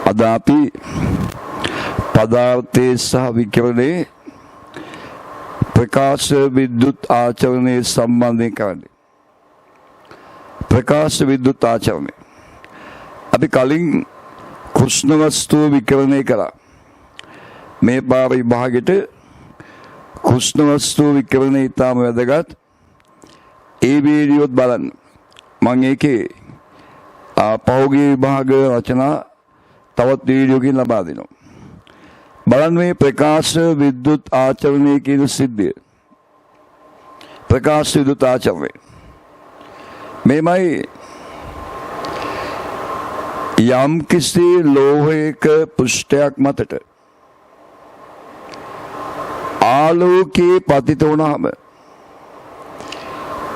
අද අපි පදාර්ථයේ සහ විකිරණයේ ප්‍රකාශ විද්‍යුත් ආචරණයේ සම්බන්ධයෙන් කරන්නේ. ප්‍රකාශ විද්‍යුත් ආචරණය. අපි කලින් කෘෂ්ණ වස්තුව විකිරණය කළා. මේ පාර විභාගෙට කෘෂ්ණ වස්තුව විකිරණය ඉතාම වැදගත්. ඒ වීඩියෝත් බලන්න. මම ඒකේ පහුගිය විභාග රචනා තවත් වීඩියෝකින් ලබා දෙනවා. බලන්න මේ ප්‍රකාශ විද්‍යුත් ආචරණය කියන සිද්ධිය. ප්‍රකාශ විද්‍යුත් ආචරණය. මේමයි යම් කිසි ලෝහයක පෘෂ්ඨයක් මතට ආලෝකයේ පතිත වුණාම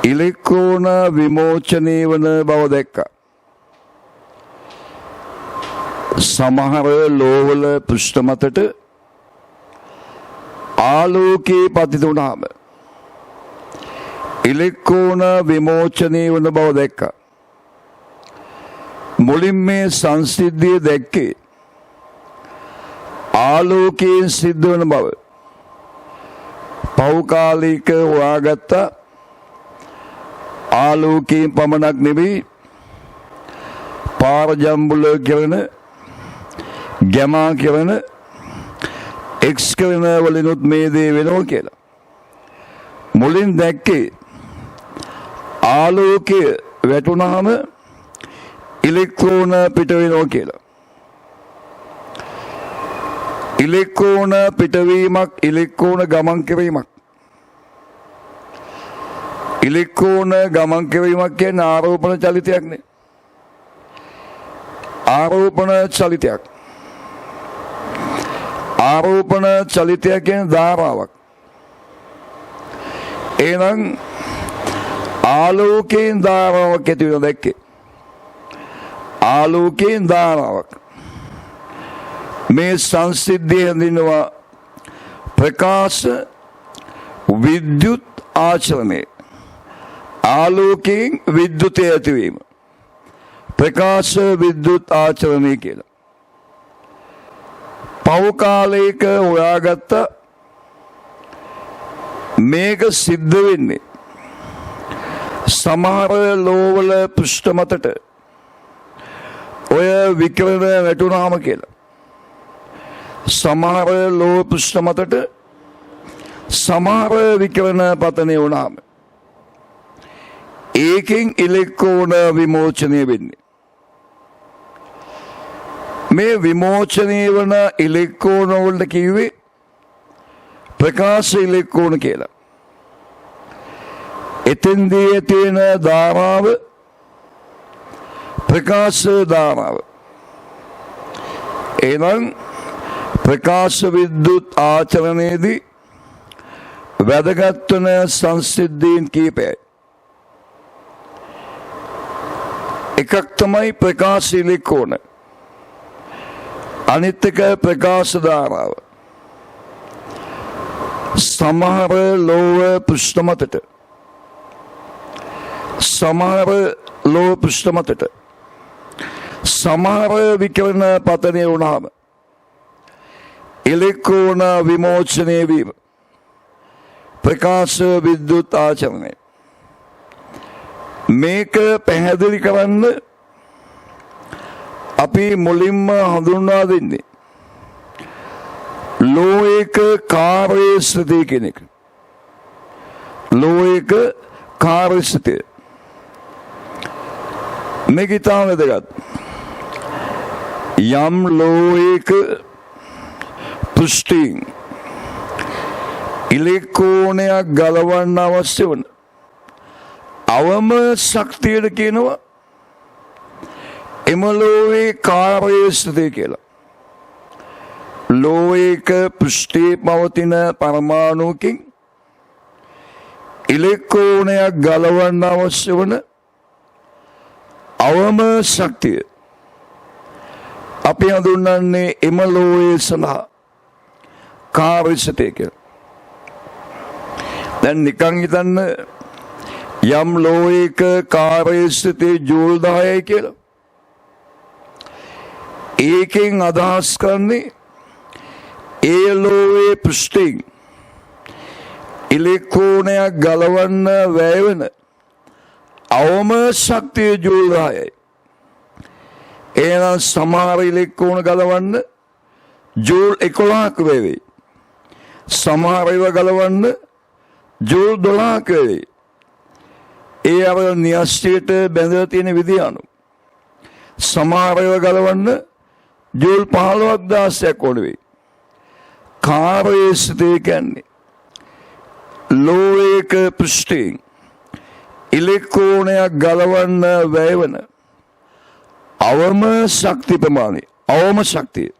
ඉලෙක්ට්‍රෝන විමෝචනය වන බව දැක්කා. සමහර ලෝහවල පෘෂ්ඨ මතට ආලෝකයේ පතිත වුණාම ඉලෙක්ට්‍රෝන විමෝචනය වන බව දැක්කා. මුලින් මේ සංසිද්ධිය දැක්කේ ආලෝකයෙන් සිද්ධ වන බව පෞකාලික හොයාගත්ත ආලෝකයෙන් පමණක් නෙවෙයි පාරජම්බුල කරන ගැමා කරන එක්ස් කරන වලිනුත් මේ දේ වෙනවා කියලා. මුලින් දැක්කේ ආලෝකය වැටුණාම ඉලෙක්ට්‍රෝන පිට වෙනවා කියලා. ඉලෙක්ට්‍රෝන පිටවීමක් ඉලෙක්ට්‍රෝන ගමන් කිරීමක්. ඉලෙක්ට්‍රෝන ගමන් කිරීමක් කියන්නේ ආරෝපණ චලිතයක් නේ. ආරෝපණ චලිතයක්. ආරෝපණ චලිතයක් කියන්නේ ධාරාවක්. එහෙනම් ආලෝකයෙන් ධාරාවක් ඇති වෙනවා දැක්කේ. ආලෝකයෙන් ධාරාවක්. මේ සංසිද්ධිය හඳුන්වනවා ප්‍රකාශ විද්‍යුත් ආචරණය. ආලෝකයෙන් විද්‍යුතය ඇතිවීම. ප්‍රකාශ විද්‍යුත් ආචරණය කියලා. පෞකාලයක හොයාගත්ත මේක සිද්ධ වෙන්නේ සමහර ලෝවල පෘෂ්ඨ මතට ඔය විකිරණ වැටුණාම කියලා. සමහර ලෝහ පෘෂ්ඨ මතට සමහර විකිරණ පතනය වුණාම ඒකෙන් ඉලෙක්ට්‍රෝන විමෝචනය වෙන්නේ. මේ විමෝචනය වන ඉලෙක්ට්‍රෝන වලට කිව්වේ ප්‍රකාශ ඉලෙක්ට්‍රෝන කියලා. එතෙන්දී තියෙන ධාරාව ප්‍රකාශ ධාරාව. එහෙනම් ප්‍රකාශ විද්‍යුත් ආචරණයේදී වැදගත් වන සංසිද්ධීන් කීපයයි. එකක් තමයි ප්‍රකාශ ඉලෙක්ට්‍රෝන. අනිත් එක ප්‍රකාශ ධාරාව. සමහර ලෝහ පෘෂ්ඨ මතට සමහර ලෝහ පෘෂ්ඨ මතට සමහර විකිරණ පතනය වුණාම ඉලෙක්ට්‍රෝන විමෝචනය වීම ප්‍රකාශ විද්‍යුත් ආචරණය. මේක පැහැදිලි කරන්න අපි මුලින්ම හඳුන්වා දෙන්නේ ලෝහයක කාර්යස්ථිතිය කියන එක. ලෝහයක කාර්යස්ථිතිය. මේක ඉතාම වැදගත්. යම් ලෝහයක පෘෂ්ඨයෙන් ඉලෙක්ට්‍රෝනයක් ගලවන්න අවශ්‍ය වන අවම ශක්තියට කියනවා එම ලෝහයේ කාර්යස්ථිතිය කියලා. ලෝහයක පෘෂ්ඨයේ පවතින පරමාණුකින් ඉලෙක්ට්‍රෝනයක් ගලවන්න අවශ්‍ය වන අවම ශක්තිය අපි හඳුන්වන්නේ එම ලෝහයේ සඳහා කාර්යස්ථිතිය කියලා. දැන් නිකන් හිතන්න යම් ලෝහයක කාර්යස්ථිතිය ජූල් 10යි කියලා. ඒකෙන් අදහස් කරන්නේ ඒ ලෝයේ පෘෂ්ඨයෙන් ඉලෙක්ට්‍රෝනයක් ගලවන්න වැය වෙන අවම ශක්තිය ජූල් 10යි. එහෙනම් සමහර ඉලෙක්ට්‍රෝන ගලවන්න ජූල් 11ක් වේවි. සමහර ඒවා ගලවන්න ජූල් 12ක් වේවි. ඒ අර න්‍යෂ්ටියට බැඳලා තියෙන විදිය අනුව. සමහර ඒවා ගලවන්න ජූල් 15ක් 16ක් ඕන වෙයි. කාර්යසිතේ කියන්නේ ලෝයක පෘෂ්ඨයෙන් ඉලෙක්ට්‍රෝනයක් ගලවන්න වැය වෙන අවම ශක්ති ප්‍රමාණය. අවම ශක්තිය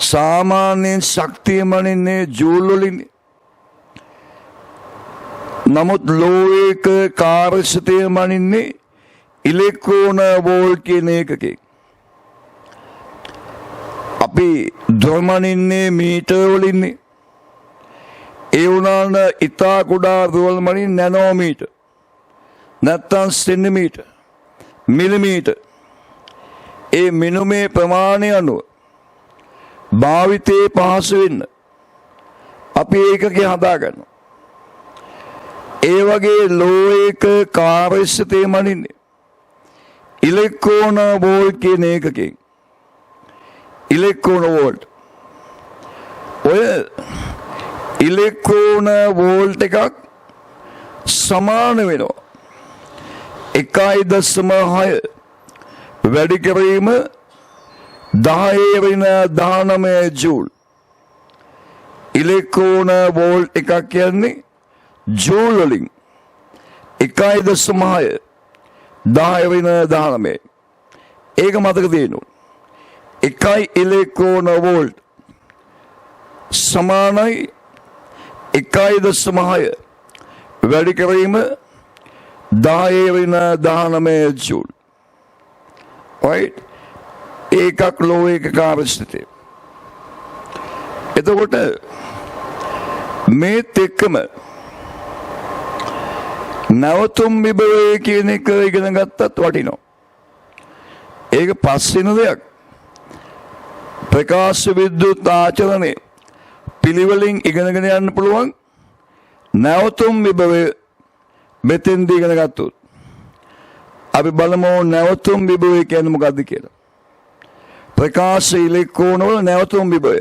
සාමාන්‍යයෙන් ශක්තිය මනින්නේ ජූල් වලින්. නමුත් ලෝයක කාර්යසිතේ මනින්නේ ඉලෙක්ට්‍රෝන වෝල්ට් කියන එකකින්. අපි ධර්මනින්නේ මීටර් වලින්නේ. ඒ වුණාන ඉතා කුඩා දුවල් මනින් නැනෝමීටර්. නැත්තම් සෙන්ටිමීටර්. මිලිමීටර්. ඒ මිනුමේ ප්‍රමාණය අනුව භාවිතේ පහසු වෙන්න අපි ඒකකේ හදාගන්නවා. ඒ වගේ ලෝයක කාර්යසිතේ මනින්නේ ඉලෙක්ට්‍රෝන වෝල්ට් කියන එකකින්. ඉලෙක්ට්‍රෝන වෝල්ට්. ඔය ඉලෙක්ට්‍රෝන වෝල්ට් එකක් සමාන වෙනවා 1.6 වැඩි කිරීම 10⁻19 ජූල්. ඉලෙක්ට්‍රෝන වෝල්ට් එකක් කියන්නේ ජූල් වලින් 1.6 10⁻19. ඒක මතක තියෙනවා. එකයි ඉලෙක්ට්‍රෝන වෝල්ට් සමානයි 1.6 වැඩි කිරීම 10⁻19 ජූල්. right? ඒකක් ලෝයක කාර්යසිතේ. එතකොට මේත් එක්කම නැවතුම් විභවය කියන එක ඉගෙන ගත්තත් වටිනවා. ඒක පස්සින දෙයක්. ප්‍රකාශ විද්‍යුත් ආචරණය පිළිවෙලින් ඉගෙනගෙන යන්න පුළුවන්. නැවතුම් විභවය මෙතෙන්දී ඉගෙන ගත්තොත් අපි බලමු නැවතුම් විභවය කියන්නේ මොකක්ද කියලා. ප්‍රකාශ ඉලෙක්ට්‍රෝන වල නැවතුම් විභවය.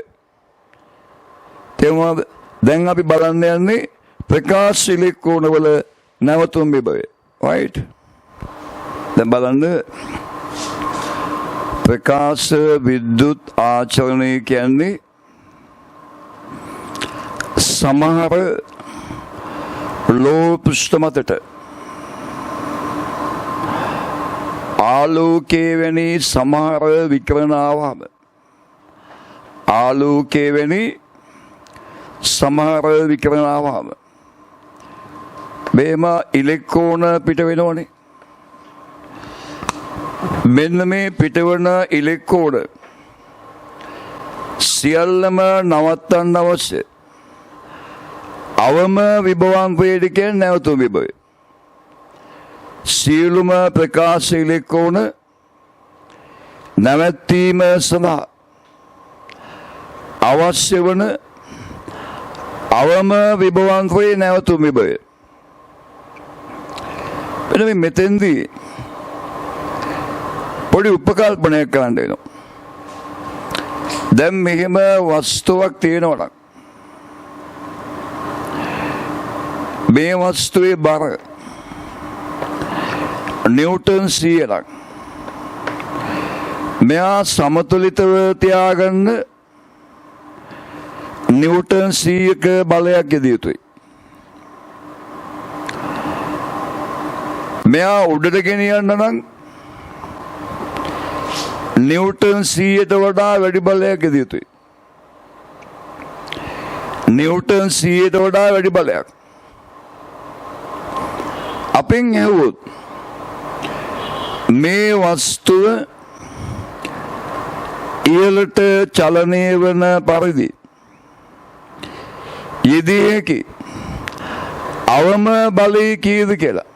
තේරුණාද? දැන් අපි බලන්න යන්නේ ප්‍රකාශ ඉලෙක්ට්‍රෝන වල නැවතුම් විභවය. right? දැන් බලන්න ප්‍රකාශ විද්‍යුත් ආචරණය කියන්නේ සමහර ලෝ පෘෂ්ඨ මතට ආලෝකයේ වැනි සමහර විකිරණ ආවම ආලෝකයේ වැනි සමහර විකිරණ ආවම මේම ඉලෙක්ට්‍රෝන පිට වෙනවනේ. මෙන්න මේ පිටවන ඉලෙක්ට්‍රෝන සියල්ලම නවත්තන්න අවශ්‍ය අවම විභවාංකය කියන්නේ නැවතුම් විභවය. සියලුම ප්‍රකාශ ඉලෙක්ට්‍රෝන නැවැත්වීම සඳහා අවශ්‍ය වන අවම විභවාංකය නැවතුම් විභවය. එනම් මෙතෙන්දී පොඩි උපකල්පනයක් කරන්න වෙනවා. දැන් මෙහෙම වස්තුවක් තියෙනවා නම් මේ වස්තුවේ බර නිව්ටන් 100ක්. මෙයා සමතුලිතව තියාගන්න නිව්ටන් 100ක බලයක් යෙදිය යුතුයි. මෙයා උඩට ගෙනියන්න නම් නිව්ටන් 100ට වඩා වැඩි බලයක් යෙදිය යුතුයි. නිව්ටන් 100ට වඩා වැඩි බලයක්. අපෙන් ඇහුවොත් මේ වස්තුව ඉහළට චලනය වන පරිදි යෙදිය හැකි අවම බලය කීයද කියලා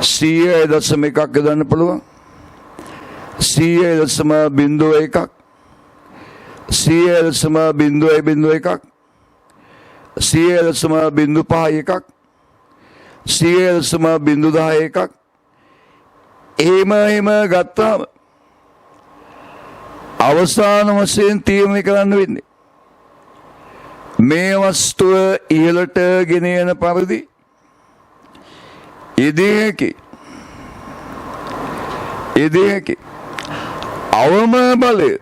100.1ක් ගන්න පුළුවන්. 100.01 100.01 100.51 100.11 එහෙම ගත්තාම අවසාන වශයෙන් තීරණය කරන්න වෙන්නේ මේ වස්තුව ඉහළට ගෙන යන පරිදි යෙදිය හැකි අවම බලය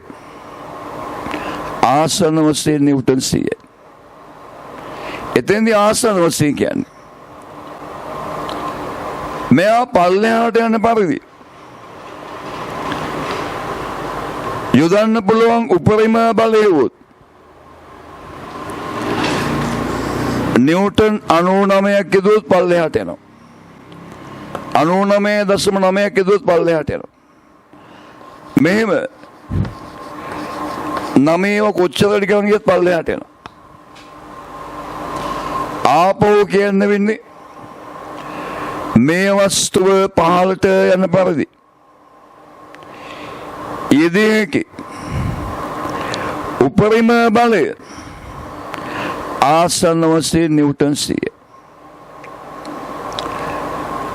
ආසන වශයෙන් නිව්ටන් 100යි. එතෙන්දී ආසන වශයෙන් කියන්නේ මෙයා පල්ලෙහාට යන පරිදි යොදන්න පුළුවන් උපරිම බලය වුත් නිව්ටන් 99ක් යදුවොත් පල්ලෙහාට යනවා. 99.9ක් යදුවොත් පල්ලෙහාට යනවා. මෙහෙම 9 කොච්චර ටිකක් ගියත් පල්ලෙහාට යනවා. ආපහු කියන්න වෙන්නේ මේ වස්තුව පහළට යන පරිදි යෙදිය හැකි උපරිම බලය ආසන්න වශයෙන් නිව්ටන් 100.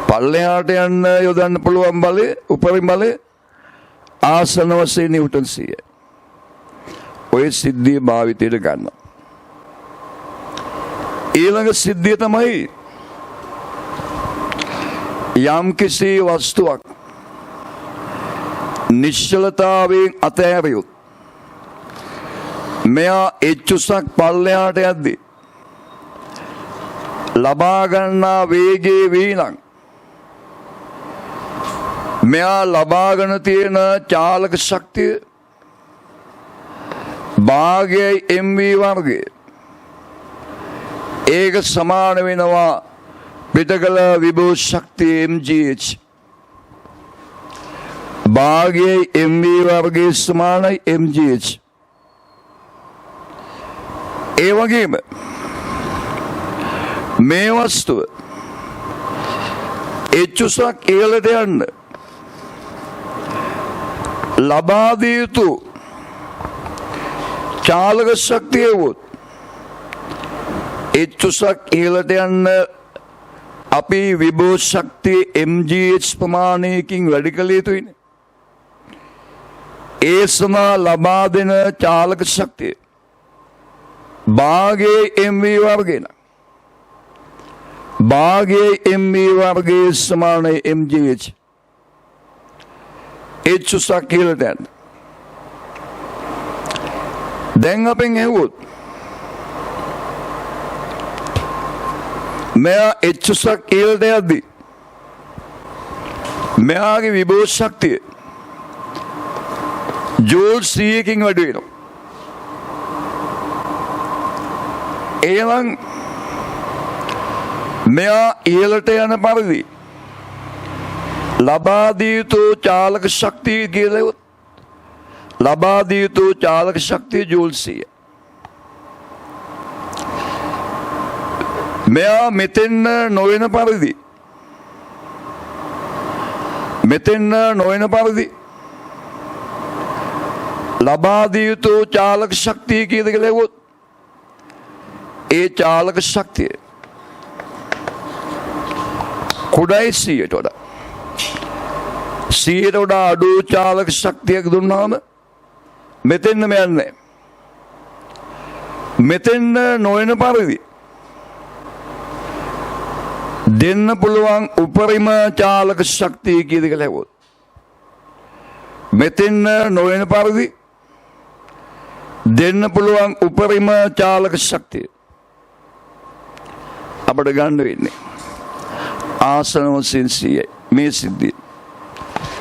පල්ලෙහාට යන්න යොදන්න පුළුවන් බලය උපරිම බලය ආසන්න වශයෙන් නිව්ටන් 100. ඔය සිද්ධිය භාවිතයට ගන්න. ඊළඟ සිද්ධිය තමයි යම් කිසි වස්තුවක් නිශ්චලතාවයෙන් අතහැරියොත් මෙයා එච්චුසක් පල්ලෙහාට යද්දී ලබා ගන්නා වේගයේ වීනම් මෙයා ලබාගෙන තියෙන චාලක ශක්තිය භාගයයි mv වර්ගය ඒක සමාන වෙනවා පිටකල විභව ශක්තිය mgh භාගයයි mv වර්ගයේ සමානයි mgh. ඒ වගේම මේ වස්තුව එච්චුසක් ඉහළට යන්න ලබා දිය යුතු චාලක ශක්තිය වුත් එච්චුසක් ඉහළට යන්න අපි විභව ශක්තිය mgh ප්‍රමාණයකින් වැඩි කළ යුතුයිනේ. ඒ සමා ලබා දෙන චාලක ශක්තිය භාගයේ mv වර්ගයන භාගයේ mv වර්ගයේ සමානයි mgh එච්චුසක් ඉහළට යන්න. දැන් අපෙන් ඇහුවොත් මෙයා එච්චුසක් ඉහළට යද්දී මෙයාගේ විභව ශක්තිය ජූල් 100කින් වැඩි වෙනවා. එහෙනම් මෙයා ඉහළට යන පරිදි ලබා දිය යුතු චාලක ශක්තිය කියලා ලබා දිය යුතු චාලක ශක්තිය ජූල් 100. මෙයා මෙතෙන් නොවන පරිදි ලබා දිය යුතු චාලක ශක්තිය කීයද කියලා හෙව්වොත් ඒ චාලක ශක්තිය කුඩයි 100ට වඩා 100ට වඩා අඩු චාලක ශක්තියක් දුන්නාම මෙතෙන්න යන්නේ. මෙතෙන්න නොවන පරිදි දෙන්න පුළුවන් උපරිම චාලක ශක්තිය කීයද කියලා හෙව්වොත් මෙතෙන්න නොවන පරිදි දෙන්න පුළුවන් උපරිම චාලක ශක්තිය අපට ගන්න වෙන්නේ ආසන වශයෙන් 100යි. මේ සිද්ධිය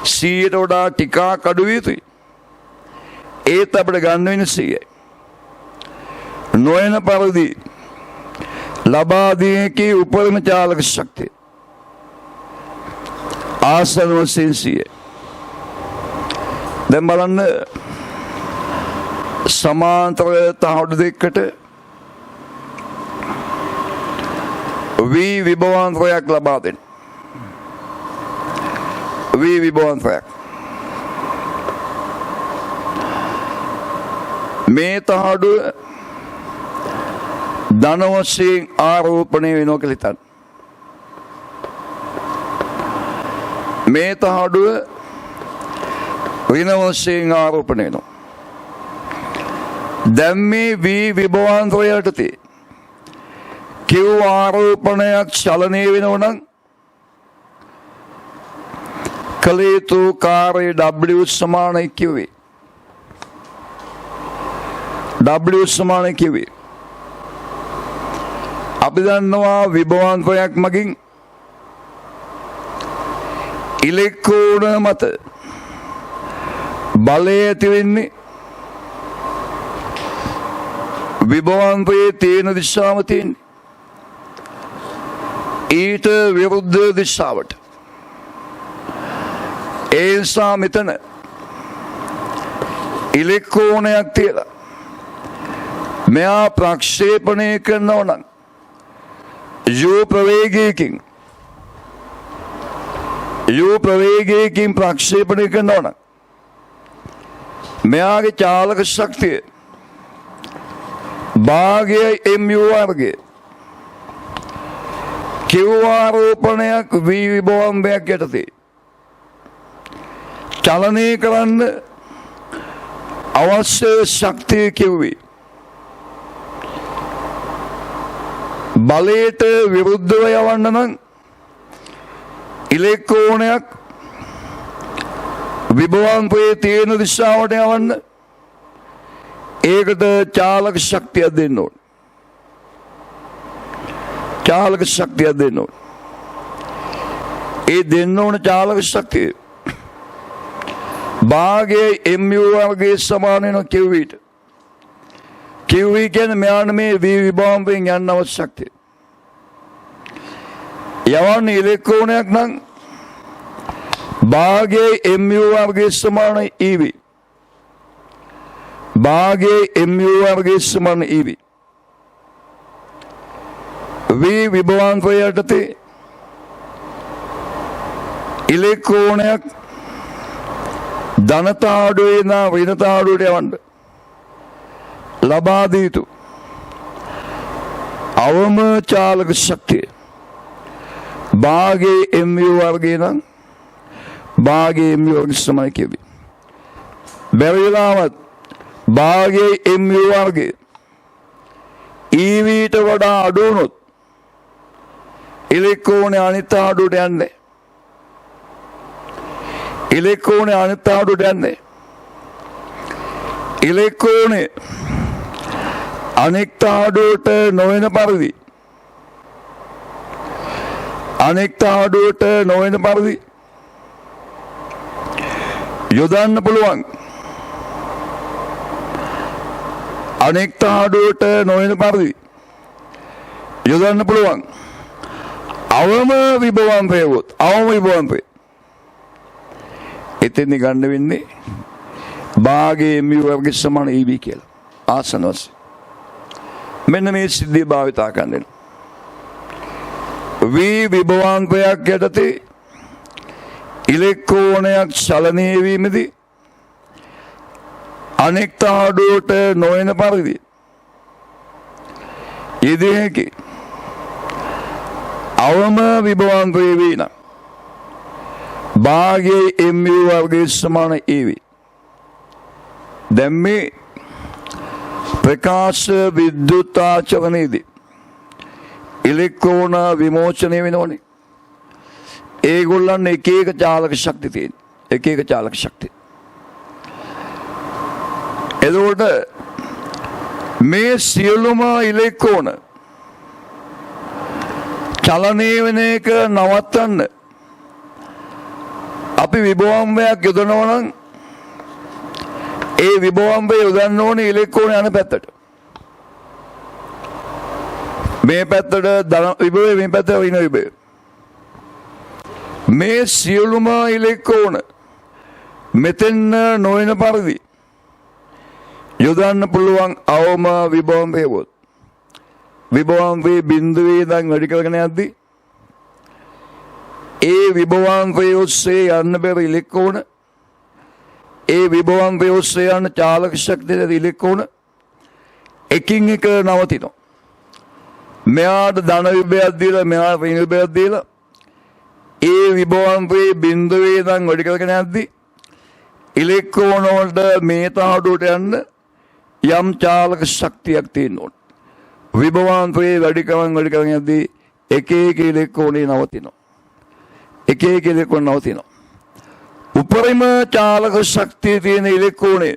100ට වඩා ටිකක් අඩු විය යුතුයි. ඒත් අපට ගන්න වෙන්නේ 100යි. නොවන පරිදි ලබා දිය හැකි උපරිම චාලක ශක්තිය ආසන වශයෙන් 100යි. දැන් බලන්න සමාන්තර තහඩු දෙකකට විභවාන්තරයක් ලබා දෙන්න. විභවාන්තරයක් මේ තහඩුව ධන වශයෙන් ආරෝපණය වෙනවා කියලා හිතන්න. මේ තහඩුව ඍණ වශයෙන් ආරෝපණය වෙනවා. දැන් මේ විභවාන්තය යටතේ කිව් ආරෝපණයක් චලනය වෙනවා නම් කළ යුතු කාර්ය W සමානයි කිව්වේ. W සමානයි කිව්වේ. අපි දන්නවා විභවාන්තයක් මගින් ඉලෙක්ට්‍රෝන මත බලය ඇති වෙන්නේ විභවාන්තයේ තියෙන දිශාව තියෙන්නේ ඊට විරුද්ධ දිශාවට. ඒ නිසා මෙතන ඉලෙක්ට්‍රෝනයක් තියලා මෙයා ප්‍රක්ෂේපණය කරනවා නම් U ප්‍රවේගයකින් ප්‍රක්ෂේපණය කරනවා නම් මෙයාගේ චාලක ශක්තිය භාගයයි mu වර්ගය කිව් ආරෝපණයක් විභවම්බයක් යටතේ චලනය කරන්න අවශ්‍ය ශක්තිය කිව්වේ බලයට විරුද්ධව යවන්න නම් ඉලෙක්ට්‍රෝනයක් විභවාන්තයේ තියෙන දිශාවට යවන්න ඒකට චාලක ශක්තියක් දෙන්න ඕන. චාලක ශක්තියක් දෙන්න ඕන. ඒ දෙන්න ඕන චාලක ශක්තිය භාගයේ mu වර්ගයේ සමාන වෙන කිව්විට. කිව්වි කියන්නේ මෙයාට මේ විභවාන්තයෙන් යන්න අවශ්‍ය ශක්තිය. යවන්නේ ඉලෙක්ට්‍රෝනයක් නම් භාගයේ mu වර්ගයේ සමානයි ev. භාගයේ mu වර්ගයේ සමාන ev. විභවාන්තය යටතේ ඉලෙක්ට්‍රෝනයක් ධන තාඩුවේ නා ඍණ තාඩුවට යවන්න ලබා දී යුතු අවම චාලක ශක්තිය භාගයේ mu වර්ගය නම් භාගයේ mu වර්ග සමානයි කියවි. බැරි වෙලාවත් භාගයේ mu වර්ගය ඊට වඩා අඩු වුණොත් ඉලෙක්ට්‍රෝනේ අනිත් ආඩුවට යන්නේ. ඉලෙක්ට්‍රෝනේ අනිත් ආඩුවට යන්නේ. ඉලෙක්ට්‍රෝනේ අනෙක් ආඩුවට නොවන පරිදි යොදන්න පුළුවන්. අනෙක් ආඩුවට නොවන පරිදි යොදන්න පුළුවන්. අවම විභවාන්තය එතෙන් ගන්න වෙන්නේ භාගයේ mu වර්ග සමාන ev කියලා. ආසන වශයෙන් මෙන්න මේ සිද්ධිය භාවිතා කරන්න. විභවාන්තයක් යටතේ ඉලෙක්ට්‍රෝනයක් චලනය වීමේදී අනෙක් තාඩුවට නොවන පරිදි යෙදිය හැකි අවම විභවාන්තයේ වීන භාගයේ mu වර්ගයේ සමාන ev. දැන් මේ ප්‍රකාශ විද්‍යුත් ආචරණයේදී ඉලෙක්ට්‍රෝන විමෝචනය වෙනවනේ. ඒගොල්ලන් එක එක චාලක ශක්ති තියෙන. එක එක චාලක ශක්තිය. එතකොට මේ සියලුම ඉලෙක්ට්‍රෝන චලනය වෙන එක නවත්තන්න අපි විභවම්බයක් යොදනවා නම් ඒ විභවම්බය යොදන්න ඕනේ ඉලෙක්ට්‍රෝන යන පැත්තට. මේ පැත්තට ධන විභවය, මේ පැත්තට ඍණ විභවය. මේ සියලුම ඉලෙක්ට්‍රෝන මෙතෙන් නොවන පරිදි යොදන්න පුළුවන් අවම විභවම්බය වොත් විභවාන්තයේ බිඳුවේ ඉඳන් වැඩි කරගෙන යද්දී ඒ විභවාන්තයේ ඔස්සේ යන්න බැරි ඉලෙක්ට්‍රෝන ඒ විභවාන්තයේ ඔස්සේ යන චාලක ශක්තිය ඉලෙක්ට්‍රෝන එකින් එක නවතිනවා. මෙයාට ධන විභවයක් දීලා මෙයාට ඍණ විභවයක් දීලා ඒ විභවාන්තයේ බිඳුවේ ඉඳන් වැඩි කරගෙන යද්දී ඉලෙක්ට්‍රෝන වලට මේ තහඩුවට යන්න යම් චාලක ශක්තියක් තියෙන්න ඕන. විභවාන්තයේ වැඩි කරගෙන යද්දී එක එක ඉලෙක්ට්‍රෝනේ නවතිනවා. එක එක ඉලෙක්ට්‍රෝන නවතිනවා. උපරිම චාලක ශක්තිය තියෙන ඉලෙක්ට්‍රෝනේ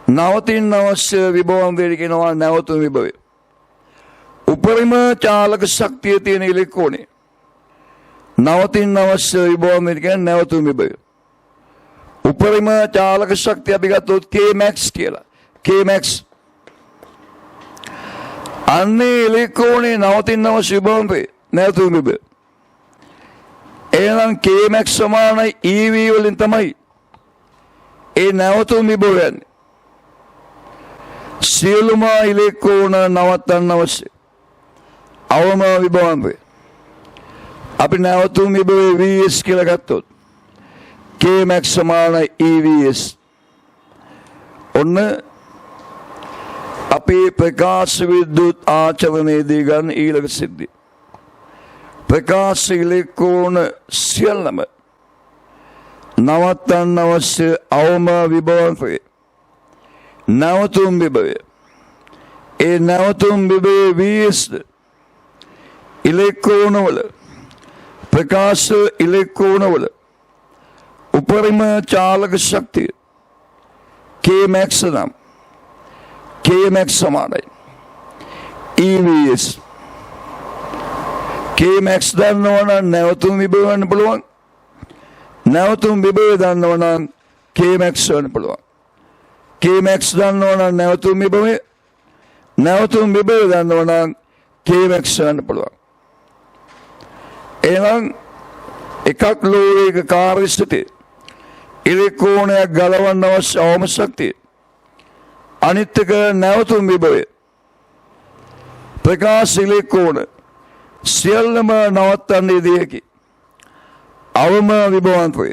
නවතින අවශ්‍ය විභවාන්තයට කියනවා නැවතුම් විභවය. උපරිම චාලක ශක්තිය තියෙන ඉලෙක්ට්‍රෝනේ නවතින අවශ්‍ය විභවාන්තයට කියන නැවතුම් විභවය. උපරිම චාලක ශක්තිය අපි ගත්තොත් Kmax කියලා. Kmax අන්නේ ඉලෙක්ට්‍රෝනේ නවතින අවශ්‍ය විභවාන්තය නැවතුම් විභවය. එහෙනම් Kmax සමානයි EV වලින් තමයි ඒ නැවතුම් විභවය යන්නේ. සියලුම ඉලෙක්ට්‍රෝන නවත්තන්න අවශ්‍ය අවම විභවාන්තය අපි නැවතුම් විභවය VS කියලා ගත්තොත් Kmax සමානයි EVS. ඔන්න අපේ ප්‍රකාශ විද්‍යුත් ආචරණයේදී ගන්න ඊළඟ සිද්ධිය. ප්‍රකාශ ඉලෙක්ට්‍රෝන සියල්ලම නවත්තන්න අවශ්‍ය අවම විභවාන්තය නැවතුම් විභවය. ඒ නැවතුම් විභවය VS ඉලෙක්ට්‍රෝන වල ප්‍රකාශ ඉලෙක්ට්‍රෝන වල උපරිම චාලක ශක්තිය Kmax නම් Kmax සමානයි EVS. Kmax දන්නවනම් නැවතුම් විභවය ගන්න පුළුවන්. නැවතුම් විභවය දන්නවනම් Kmax ගන්න පුළුවන්. Kmax දන්නවනම් නැවතුම් විභවය. නැවතුම් විභවය දන්නවනම් Kmax ගන්න පුළුවන්. එහෙනම් එකක් ලෝහයක කාර්යසිතේ ඉලෙක්ට්‍රෝනයක් ගලවන්න අවශ්‍ය අවම ශක්තිය. අනිත් එක නැවතුම් විභවය. ප්‍රකාශ ඉලෙක්ට්‍රෝන සියල්ලම නවත්තන්නේ දෙයකි. අවම විභවාන්තය.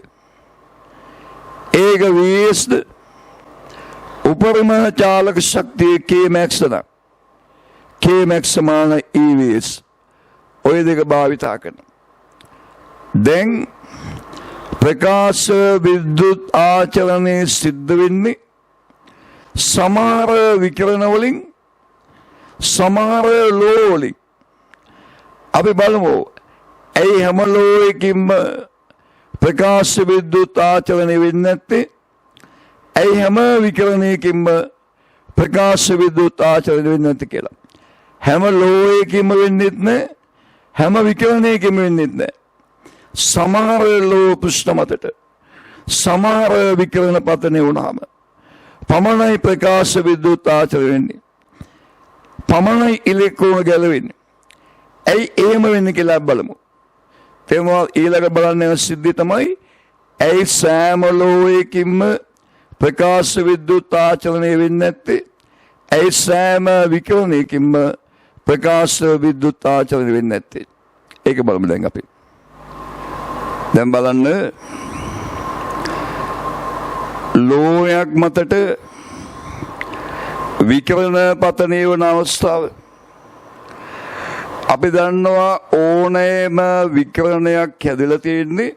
ඒක VSද උපරිම චාලක ශක්තිය Kmax නම් Kmax සමාන EVS. ඔය දෙක භාවිතා කරනවා. දැන් ප්‍රකාශ විද්‍යුත් ආචරණය සිද්ධ වෙන්නේ සමහර විකිරණ වලින් සමහර ලෝහ වලින්. අපි බලමු ඇයි හැම ලෝහයකින්ම ප්‍රකාශ විද්‍යුත් ආචරණය වෙන්නේ නැත්තේ? ඇයි හැම විකිරණයකින්ම ප්‍රකාශ විද්‍යුත් ආචරණය වෙන්නේ නැත්තේ කියලා. හැම ලෝහයකින්ම වෙන්නේත් නැහැ. හැම විකිරණයකින්ම වෙන්නේත් නැහැ. සමහර ලෝහ පෘෂ්ඨ මතට සමහර විකිරණ පතනය වුණාම පමණයි ප්‍රකාශ විද්‍යුත් ආචරණය වෙන්නේ. පමණයි ඉලෙක්ට්‍රෝන ගැලවෙන්නේ. ඇයි එහෙම වෙන්නේ කියලා බලමු. තේරුණා? ඊළඟ බලන්න යන සිද්ධිය තමයි ඇයි සෑම ලෝහයකින්ම ප්‍රකාශ විද්‍යුත් ආචරණය වෙන්නේ නැත්තේ? ඇයි සෑම විකිරණයකින්ම ප්‍රකාශ විද්‍යුත් ආචරණය වෙන්නේ නැත්තේ? ඒක බලමු දැන් අපි. දැන් බලන්න ලෝහයක් මතට විකිරණ පතනය වන අවස්ථාව. අපි දන්නවා ඕනෑම විකිරණයක් හැදලා තියෙන්නේ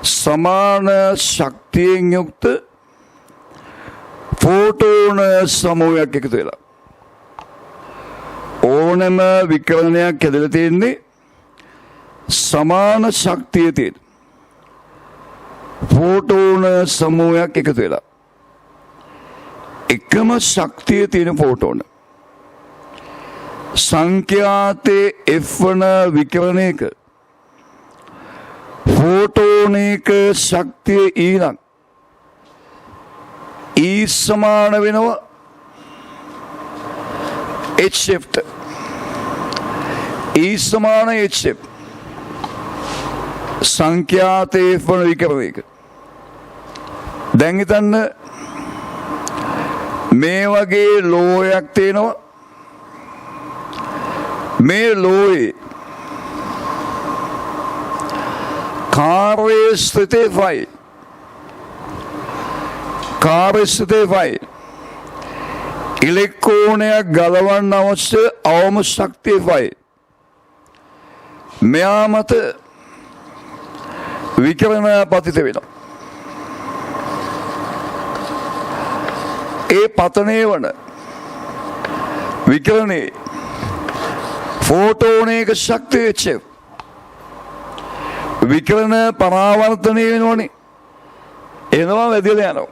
සමාන ශක්තියෙන් යුක්ත ෆෝටෝන සමූහයක් එකතු වෙලා. ඕනෑම විකිරණයක් හැදලා තියෙන්නේ සමාන ශක්තිය තියෙන ෆෝටෝන සමූහයක් එකතු වෙලා. එකම ශක්තිය තියෙන ෆෝටෝන සංඛ්‍යාතේ F වන විකිරණයක ෆෝටෝනයක ශක්තිය E නම් E සමාන වෙනවා HF ට. E සමාන HF සංඛ්‍යාතේ F වන විකිරණයක. දැන් හිතන්න මේ වගේ ලෝහයක් තියෙනවා. මේ ලෝහේ කාර්ය ස්ථිතේ ෆයි ඉලෙක්ට්‍රෝනයක් ගලවන්න අවශ්‍ය අවම ශක්තිය ෆයි. මෙයා මත විකිරණය පතිත වෙනවා. ඒ පතනය වන විකිරණේ ෆෝටෝනයක ශක්තිය HF විකිරණ පරාවර්තනය වෙනවනේ. එනවා වැදිලා යනවා.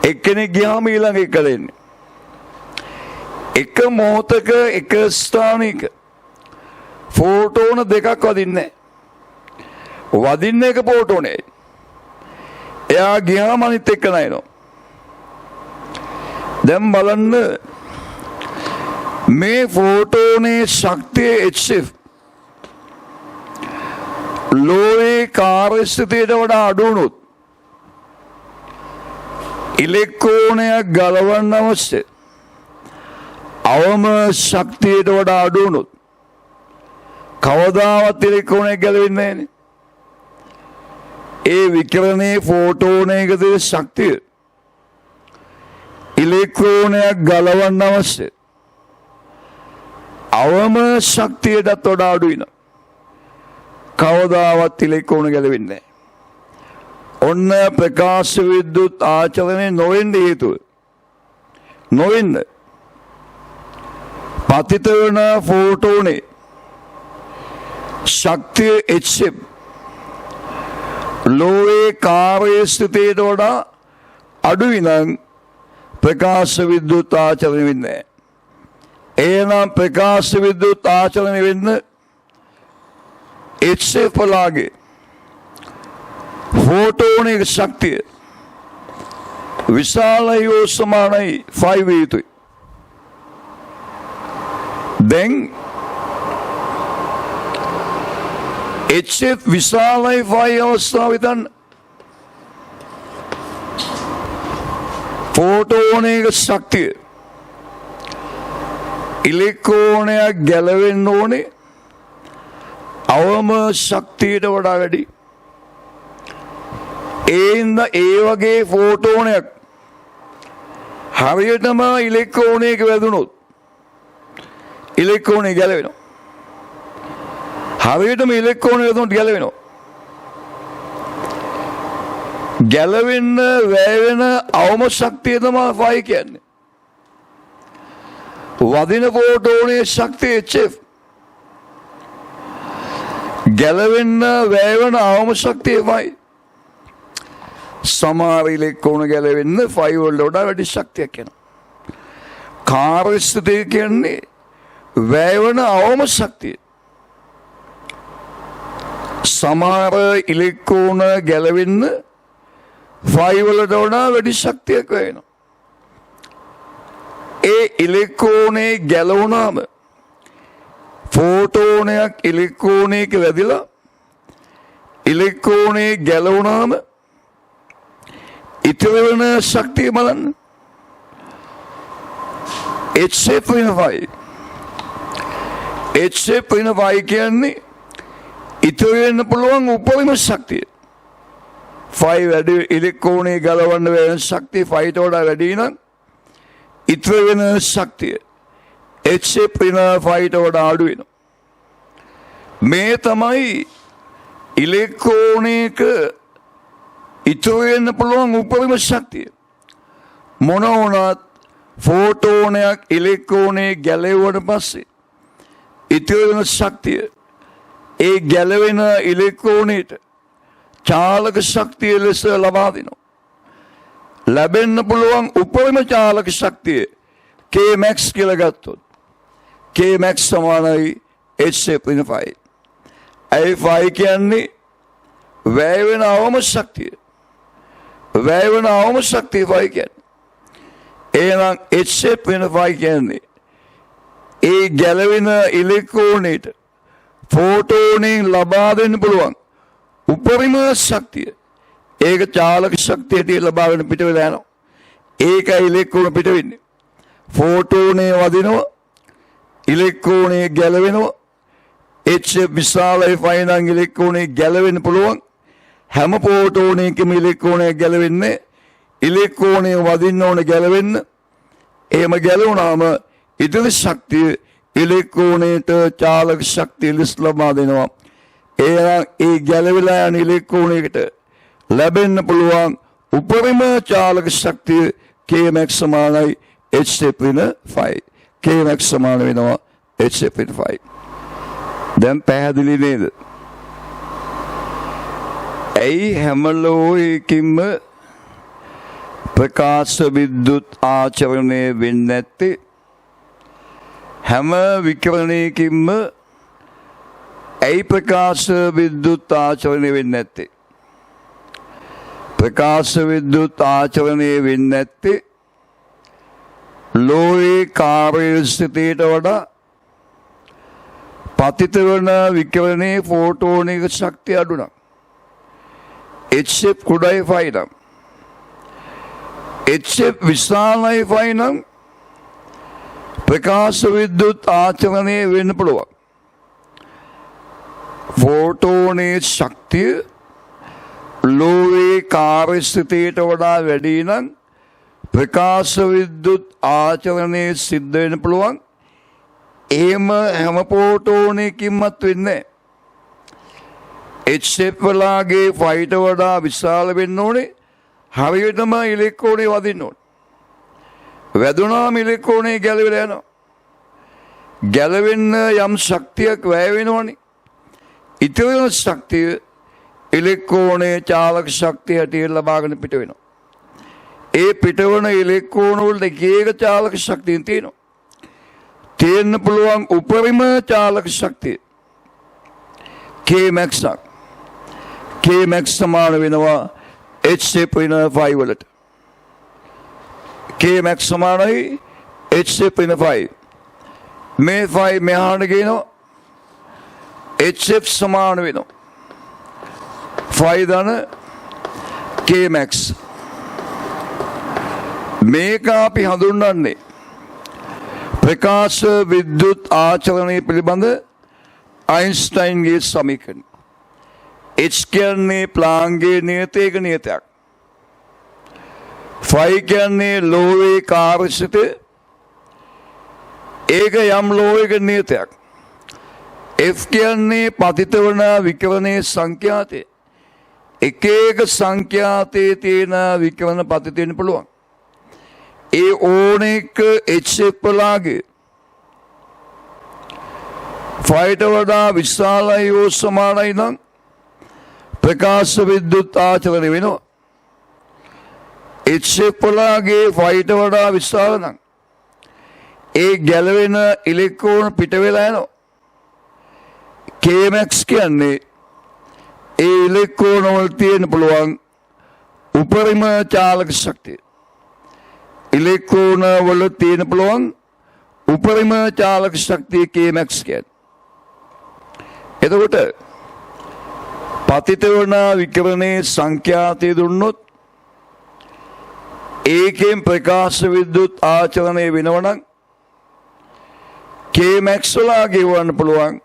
එක්කෙනෙක් ගියාම ඊළඟ එක දෙන්නේ. එක මොහොතක එක ස්ථානික ෆෝටෝන දෙකක් වදින්නේ. වදින්න එක ෆෝටෝනේ. එයා ගියාම අනිත් එක නයිනෝ. දැන් බලන්න මේ ෆෝටෝනේ ශක්තිය HF ලෝයේ කාර්යස්ථිතියට වඩා අඩු වුණොත් ඉලෙක්ට්‍රෝනයක් ගලවන්න අවශ්‍ය අවම ශක්තියට වඩා අඩු වුණොත් කවදාවත් ඉලෙක්ට්‍රෝනයක් ගැලවෙන්නේ නැහැ. ඒ විකිරණයේ ෆෝටෝනයක තියෙන ශක්තිය ඉලෙක්ට්‍රෝනයක් ගලවන්න අවශ්‍ය අවම ශක්තියටත් වඩා අඩු වෙනවා. කවදාවත් ඉලෙක්ට්‍රෝන ගැලවෙන්නේ නැහැ. ඔන්න ප්‍රකාශ විද්‍යුත් ආචරණය නොවෙන්න හේතුව. නොවෙන්න පතිත වන ෆෝටෝනේ ශක්තිය HF ලෝයේ කාර්යස්ථිතියට වඩා අඩුයි නම් ප්‍රකාශ විද්‍යුත් ආචරණය වෙන්නේ නැහැ. එහෙනම් ප්‍රකාශ විද්‍යුත් ආචරණය වෙන්න HF ලාගේ ෆෝටෝනික ශක්තිය විශාලයි හෝ සමානයි 5 යුතුයි. දැන් HF විශාලයි 5 අවස්ථාව විතර ෆෝටෝනික ශක්තිය ඉලෙක්ට්‍රෝනයක් ගැලවෙන්න ඕනේ අවම ශක්තියට වඩා වැඩි. ඒ වගේ ෆෝටෝනයක් හරියටම ඉලෙක්ට්‍රෝනයක වැදුනොත් ඉලෙක්ට්‍රෝනය ගැලවෙනවා. හරියටම ඉලෙක්ට්‍රෝනය වැදුනොත් ගැලවෙනවා. ගැලවෙන්න වැය වෙන අවම ශක්තිය තමයි ෆයි කියන්නේ. වදින ෆෝටෝනයේ ශක්තිය HF ගැලවෙන්න වැය වෙන අවම ශක්තිය ෆයි. සමහර ඉලෙක්ට්‍රෝන ගැලවෙන්න ෆයි වලට වඩා වැඩි ශක්තියක් එනවා. කාර්යස්ථිතිය කියන්නේ වැය වෙන අවම ශක්තිය. සමහර ඉලෙක්ට්‍රෝන ගැලවෙන්න ෆයි වලට වඩා වැඩි ශක්තියක් වෙනවා. ඒ ඉලෙක්ට්‍රෝනේ ගැලවුණාම ෆෝටෝනයක් ඉලෙක්ට්‍රෝනයක වැදිලා ඉලෙක්ට්‍රෝනේ ගැලවුණාම ඉතිරි වෙන ශක්තිය බලන්න. HF වෙනවයි. HF වෙනවයි කියන්නේ ඉතිරි වෙන්න පුළුවන් උපරිම ශක්තිය. 5 වැඩි ඉලෙක්ට්‍රෝනේ ගලවන්න වෙන ශක්තිය 5ට වඩා වැඩි නම් ඉතිරි වෙන ශක්තිය HF වෙන 5ට වඩා අඩු වෙනවා. මේ තමයි ඉලෙක්ට්‍රෝනයක ඉතුරු වෙන්න පුළුවන් උපරිම ශක්තිය. මොන වුණත් ෆෝටෝනයක් ඉලෙක්ට්‍රෝනේ ගැලෙවුවට පස්සේ ඉතුරු වෙන ශක්තිය ඒ ගැලවෙන ඉලෙක්ට්‍රෝනේට චාලක ශක්තිය ලෙස ලබා දෙනවා. ලැබෙන්න පුළුවන් උපරිම චාලක ශක්තිය Kmax කියලා ගත්තොත් Kmax සමානයි HF වෙන 5. ඒ 5 කියන්නේ වැය වෙන අවම ශක්තිය. වැය වෙන අවම ශක්තිය 5 කියන්නේ. එහෙනම් HF වෙන 5 කියන්නේ ඒ ගැලවෙන ඉලෙක්ට්‍රෝනේට ෆෝටෝනෙන් ලබා දෙන්න පුළුවන් උපරිම ශක්තිය. ඒක චාලක ශක්තියට ලබාගෙන පිට වෙලා යනවා. ඒක ඉලෙක්ට්‍රෝන පිට වෙන්නේ. ෆෝටෝනේ වදිනවා ඉලෙක්ට්‍රෝනේ ගැලවෙනවා. HF විශාලයි 5 නම් ඉලෙක්ට්‍රෝනේ ගැලවෙන්න පුළුවන්. හැම ෆෝටෝනයකම ඉලෙක්ට්‍රෝනයක් ගැලවෙන්නේ ඉලෙක්ට්‍රෝනය වදින්න ඕන ගැලවෙන්න එහෙම ගැලවුණාම ඉතිරි ශක්තිය ඉලෙක්ට්‍රෝනයට චාලක ශක්තිය ලෙස ලබා දෙනවා. ඒ ගැලවිලා යන ඉලෙක්ට්‍රෝනයකට ලැබෙන්න පුළුවන් උපරිම චාලක ශක්තිය Kmax සමානයි Hf/5. Kmax සමාන වෙනවා Hf/5. දැන් පැහැදිලි නේද? ඇයි හැම ලෝහයකින්ම ප්‍රකාශ විද්‍යුත් ආචරණය වෙන්නේ නැත්තේ? හැම විකිරණයකින්ම ඇයි ප්‍රකාශ විද්‍යුත් ආචරණය වෙන්නේ නැත්තේ? ප්‍රකාශ විද්‍යුත් ආචරණය වෙන්නේ නැත්තේ ලෝහයේ කාර්යසිතයට වඩා පතිත වන විකිරණයේ ෆෝටෝනික ශක්තිය අඩු නම්. Hf කුඩායි ෆයි නම්. Hf විශාලයි ෆයි නම් ප්‍රකාශ විද්‍යුත් ආචරණය වෙන්න පුළුවන්. ෆෝටෝනයේ ශක්තිය ලෝහයේ කාර්යසිතයට වඩා වැඩි නම් ප්‍රකාශ විද්‍යුත් ආචරණය සිද්ධ වෙන්න පුළුවන්. එහෙම හැම ෆෝටෝනයකින්වත් වෙන්නේ නැහැ. Hf වලගේ ෆයිට වඩා විශාල වෙන්න ඕනේ. හරියටම ඉලෙක්ට්‍රෝනේ වදින්න ඕනේ. වැදුනාම ඉලෙක්ට්‍රෝනේ ගැලවිලා යනවා. ගැලවෙන්න යම් ශක්තියක් වැය වෙනවනේ. ඉතිරි ශක්තිය ඉලෙක්ට්‍රෝනේ චාලක ශක්තිය හැටියට ලබාගෙන පිට වෙනවා. ඒ පිටවන ඉලෙක්ට්‍රෝන වලට එක එක චාලක ශක්තිය තියෙනවා. තියෙන්න පුළුවන් උපරිම චාලක ශක්තිය Kmax. Kmax සමාන වෙනවා Hf/5 වලට. Kmax සමානයි Hf/5. මේ 5 මෙහාට ගේනවා Hf සමාන වෙනවා 5 ධන Kmax. මේක අපි හඳුන්වන්නේ ප්‍රකාශ විද්‍යුත් ආචරණය පිළිබඳ අයින්ස්ටයින්ගේ සමීකරණ. H කියන්නේ ප්ලාන්ක්ගේ නියතයක නියතයක්. ෆයි කියන්නේ ලෝහයේ කාර්යසිතය. ඒක යම් ලෝහයක නියතයක්. F කියන්නේ පතිත වන විකිරණයේ සංඛ්‍යාතය. එක එක සංඛ්‍යාතයේ තියෙන විකිරණ පතිත වෙන්න පුළුවන්. ඒ ඕන එක Hf වලගේ ෆයිට වඩා විශාලයි හෝ සමානයි නම් ප්‍රකාශ විද්‍යුත් ආචරණය වෙනවා. Hf වලගේ ෆයිට වඩා විශාල නම් ඒ ගැලවෙන ඉලෙක්ට්‍රෝන පිට වෙලා යනවා. Kmax කියන්නේ ඒ ඉලෙක්ට්‍රෝන වල තියෙන පුළුවන් උපරිම චාලක ශක්තිය. ඉලෙක්ට්‍රෝන වල තියෙන පුළුවන් උපරිම චාලක ශක්තිය Kmax කියන්නේ. එතකොට පතිත වන විකිරණයේ සංඛ්‍යාතය දුන්නොත් ඒකෙන් ප්‍රකාශ විද්‍යුත් ආචරණය වෙනවනම් Kmax වලගේ වන්න පුළුවන්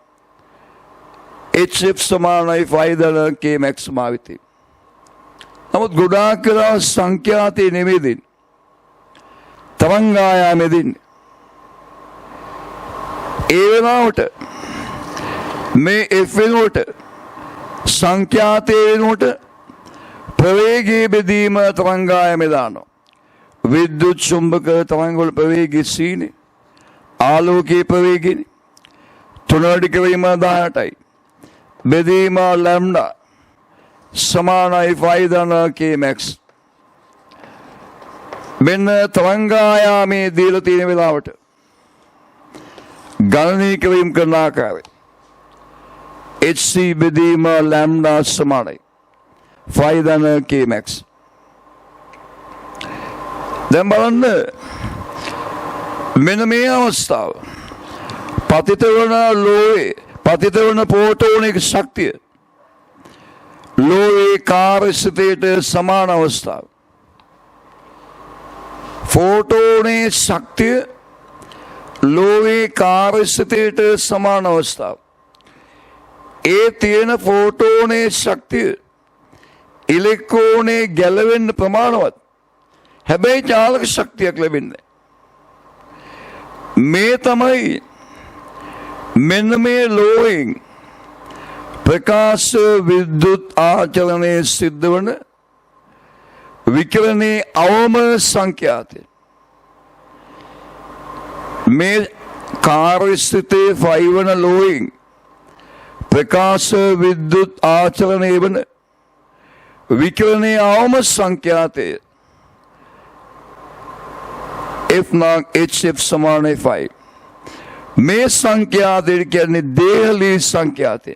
Hf සමානයි 5 ධන Kmax සමාවිතයි. නමුත් ගොඩාක් වෙලා සංඛ්‍යාතය නෙමෙයි දෙන්නේ. තරංගායාමෙ දෙන්නේ. ඒ වෙනාවට මේ F වෙනුවට සංඛ්‍යාතය වෙනුවට ප්‍රවේගී බෙදීම තරංගායාමෙ දානවා. විද්‍යුත් චුම්බක තරංග වල ප්‍රවේගී සීනේ ආලෝකයේ ප්‍රවේගීනේ 3 වීම 18යි. බෙදීම ලැම්ඩා සමානයි 5 ධන Kmax. මෙන්න තරංගායාමේ දීලා තියෙන වෙලාවට ගණනය කිරීම කරන ආකාරය Hc බෙදීම ලැම්ඩා සමානයි 5 ධන Kmax. දැන් බලන්න මෙන්න මේ අවස්ථාව පතිත වන ලෝහයේ පතිත වන ෆෝටෝනික ශක්තිය ලෝහයේ කාර්යසිතයට සමාන අවස්ථාව. ෆෝටෝනයේ ශක්තිය ලෝහයේ කාර්යසිතයට සමාන අවස්ථාව. ඒ තියෙන ෆෝටෝනයේ ශක්තිය ඉලෙක්ට්‍රෝනේ ගැලවෙන්න ප්‍රමාණවත්. හැබැයි චාලක ශක්තියක් ලැබෙන්නේ. මේ තමයි මෙන්න මේ ලෝයෙන් ප්‍රකාශ විද්‍යුත් ආචරණයේ සිද්ධ වන විකිරණයේ අවම සංඛ්‍යාතය. මේ කාර්යස්ථිතයේ ෆයිවන ලෝයෙන් ප්‍රකාශ විද්‍යුත් ආචරණයේ වන විකිරණයේ අවම සංඛ්‍යාතය HF සමානයි 5. මේ සංඛ්‍යාතය කියන්නේ දේහලී සංඛ්‍යාතය.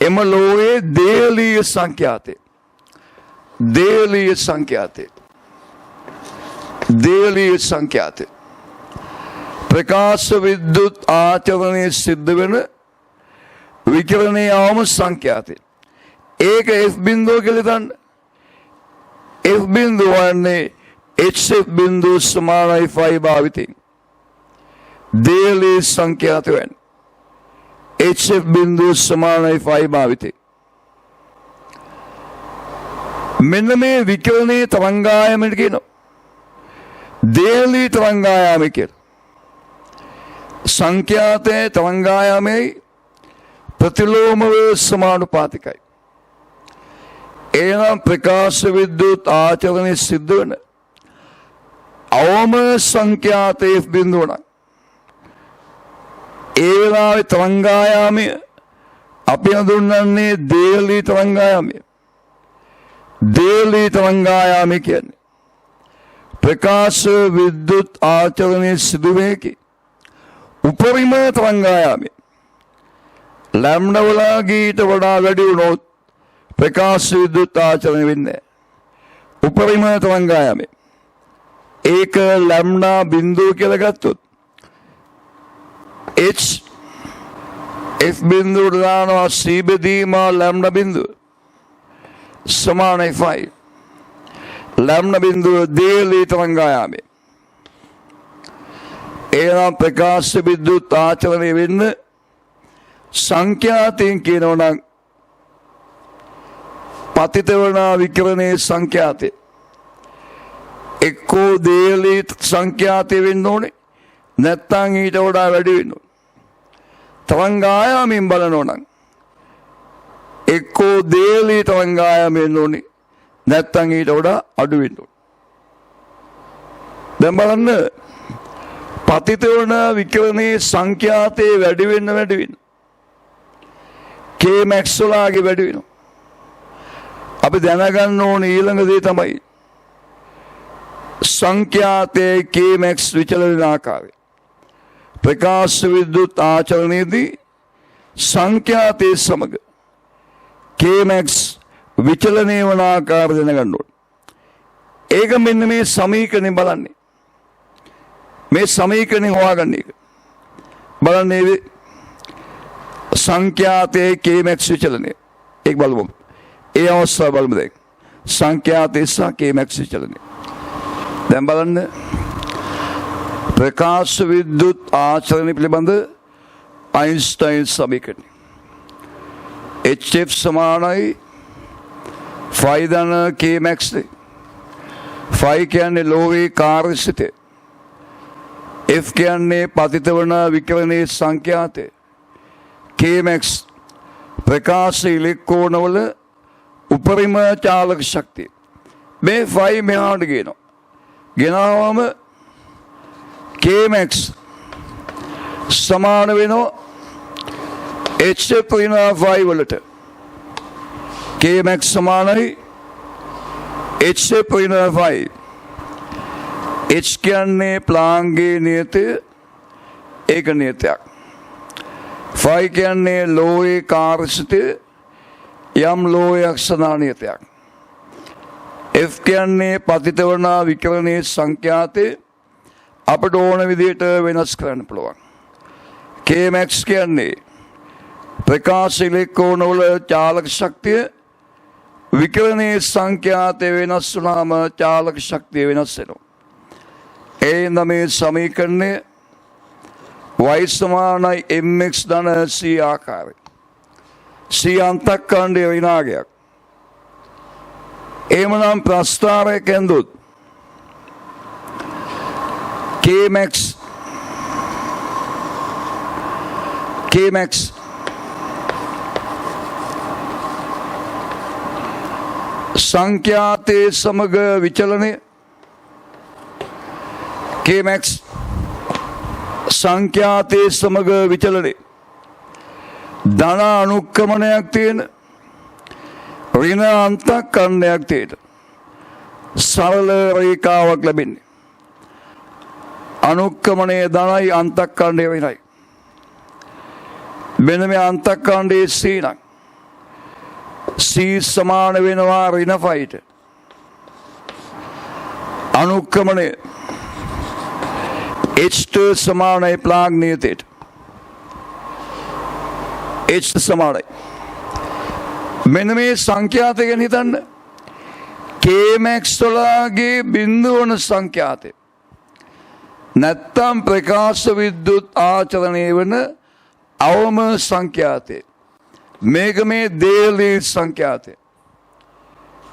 එම ලෝයේ දේහලී සංඛ්‍යාතය. දේහලී සංඛ්‍යාතය. දේහලී සංඛ්‍යාතය. ප්‍රකාශ විද්‍යුත් ආචරණයේ සිද්ධ වෙන විකිරණයේ අවම සංඛ්‍යාතය. ඒක F බිඳුව කියලා ගන්න. F බිඳුව වන්නේ HF බිඳුව සමානයි 5 භාවිතයෙන්. දේහලී සංඛ්‍යාතය වෙන HF බිඳුව සමානයි 5 භාවිතයෙන්. මෙන්න මේ විකිරණයේ තරංගායමයට කියනවා දේහලී තරංගායම කියලා. සංඛ්‍යාතයේ තරංගායමයි ප්‍රතිලෝමව සමානුපාතිකයි. එනම් ප්‍රකාශ විද්‍යුත් ආචරණයේ සිද්ධ වන අවම සංඛ්‍යාතයේ F බිඳුව නම් ඒ වෙලාවේ තරංගායාමය අපි හඳුන්වන්නේ දේහලී තරංගායාමය. දේහලී තරංගායාමය කියන්නේ ප්‍රකාශ විද්‍යුත් ආචරණයේ සිදුවේකි උපරිම තරංගායාමය. ලැම්ඩා වලගේ ඊට වඩා වැඩි වුණොත් ප්‍රකාශ විද්‍යුත් ආචරණය වෙන්නේ නැහැ. උපරිම තරංගායාමය. ඒක ලැම්ඩා බිඳුව කියලා ගත්තොත් H F බිඳුවට දානවා C බෙදීම ලැම්ඩා බිඳුව සමානයි 5. ලැම්ඩා බිඳුව දේහලී තරංගායාමය. එනම් ප්‍රකාශ විද්‍යුත් ආචරණය වෙන්න සංඛ්‍යාතයෙන් කියනවා නම් පතිත වන විකිරණයේ සංඛ්‍යාතය එක්කෝ දේහලී සංඛ්‍යාතය වෙන්න ඕනේ නැත්නම් ඊට වඩා වැඩි වෙන්න ඕනේ. තරංගායාමයෙන් බලනවා නම් එක්කෝ දේහලී තරංගායාම වෙන්න ඕනේ නැත්නම් ඊට වඩා අඩු වෙන්න ඕනේ. දැන් බලන්න පතිත වන විකිරණයේ සංඛ්‍යාතයේ වැඩි වෙන්න Kmax වලගේ වැඩි වෙනවා. අපි දැනගන්න ඕනේ ඊළඟ දේ තමයි සංඛ්‍යාතයේ Kmax විචලන ආකාරය. ප්‍රකාශ විද්‍යුත් ආචරණයේදී සංඛ්‍යාතයේ සමග Kmax විචලනය වන ආකාරය දැනගන්න ඕනේ. ඒක මෙන්න මේ සමීකරණය බලන්නේ. මේ සමීකරණය හොයාගන්න එක. බලන්නේ සංඛ්‍යාතයේ Kmax විචලනය. ඒක බලමු. ඒ අවස්ථාව බලමු දැන්. සංඛ්‍යාතයේ සහ Kmax විචලනය. දැන් බලන්න ප්‍රකාශ විද්‍යුත් ආචරණය පිළිබඳ අයින්ස්ටයින් සමීකරණය. HF සමානයි 5 ධන Kmax. 5 කියන්නේ ලෝහයේ කාර්යසිතය. F කියන්නේ පතිත වන විකිරණයේ සංඛ්‍යාතය. Kmax ප්‍රකාශ ඉලෙක්ට්‍රෝනවල උපරිම චාලක ශක්තිය. මේ 5 මෙහාට ගේනවා. ගෙනාවම Kmax සමාන වෙනවා HF ඍණ 5 වලට. Kmax සමානයි HF ඍණ 5. H කියන්නේ ප්ලාන්ක්ගේ නියතය. ඒක නියතයක්. 5 කියන්නේ ලෝහයේ කාර්යසිතය. යම් ලෝහයක් සඳහා නියතයක්. F කියන්නේ පතිත වන විකිරණයේ සංඛ්‍යාතය අපට ඕන විදිහට වෙනස් කරන්න පුළුවන්. Kmax කියන්නේ ප්‍රකාශ ඉලෙක්ට්‍රෝන වල චාලක ශක්තිය. විකිරණයේ සංඛ්‍යාතය වෙනස් වුණාම චාලක ශක්තිය වෙනස් වෙනවා. එයින් මේ සමීකරණය y සමානයි mx ධන c ආකාරය. c අන්තක්ඛණ්ඩයේ විනාගයක්. එහෙමනම් ප්‍රස්ථාරයක් ඇඳුත් Kmax Kmax සංඛ්‍යාතයේ සමග විචලනය Kmax සංඛ්‍යාතයේ සමග විචලනය ධන අනුක්‍රමණයක් තියෙන ඍණ අන්තකරණයක් තියෙන සරල රේඛාවක් ලැබෙන්නේ අනුක්‍රමණයේ ධනයි අන්තකරණය වෙනයි මෙන්න මේ අන්තකරණයේ සීනක් C සමාන වෙනවා ඍණ ෆයිට අනුක්‍රමණය H2 සමානයි ප්ලාග් නියතයට H සමානයි මෙන්න මේ සංඛ්‍යාතය ගැන හිතන්න Kmax වලගේ බිඳුව වන සංඛ්‍යාතය නැත්තම් ප්‍රකාශ විද්‍යුත් ආචරණය වන අවම සංඛ්‍යාතය මේක මේ දේලී සංඛ්‍යාතය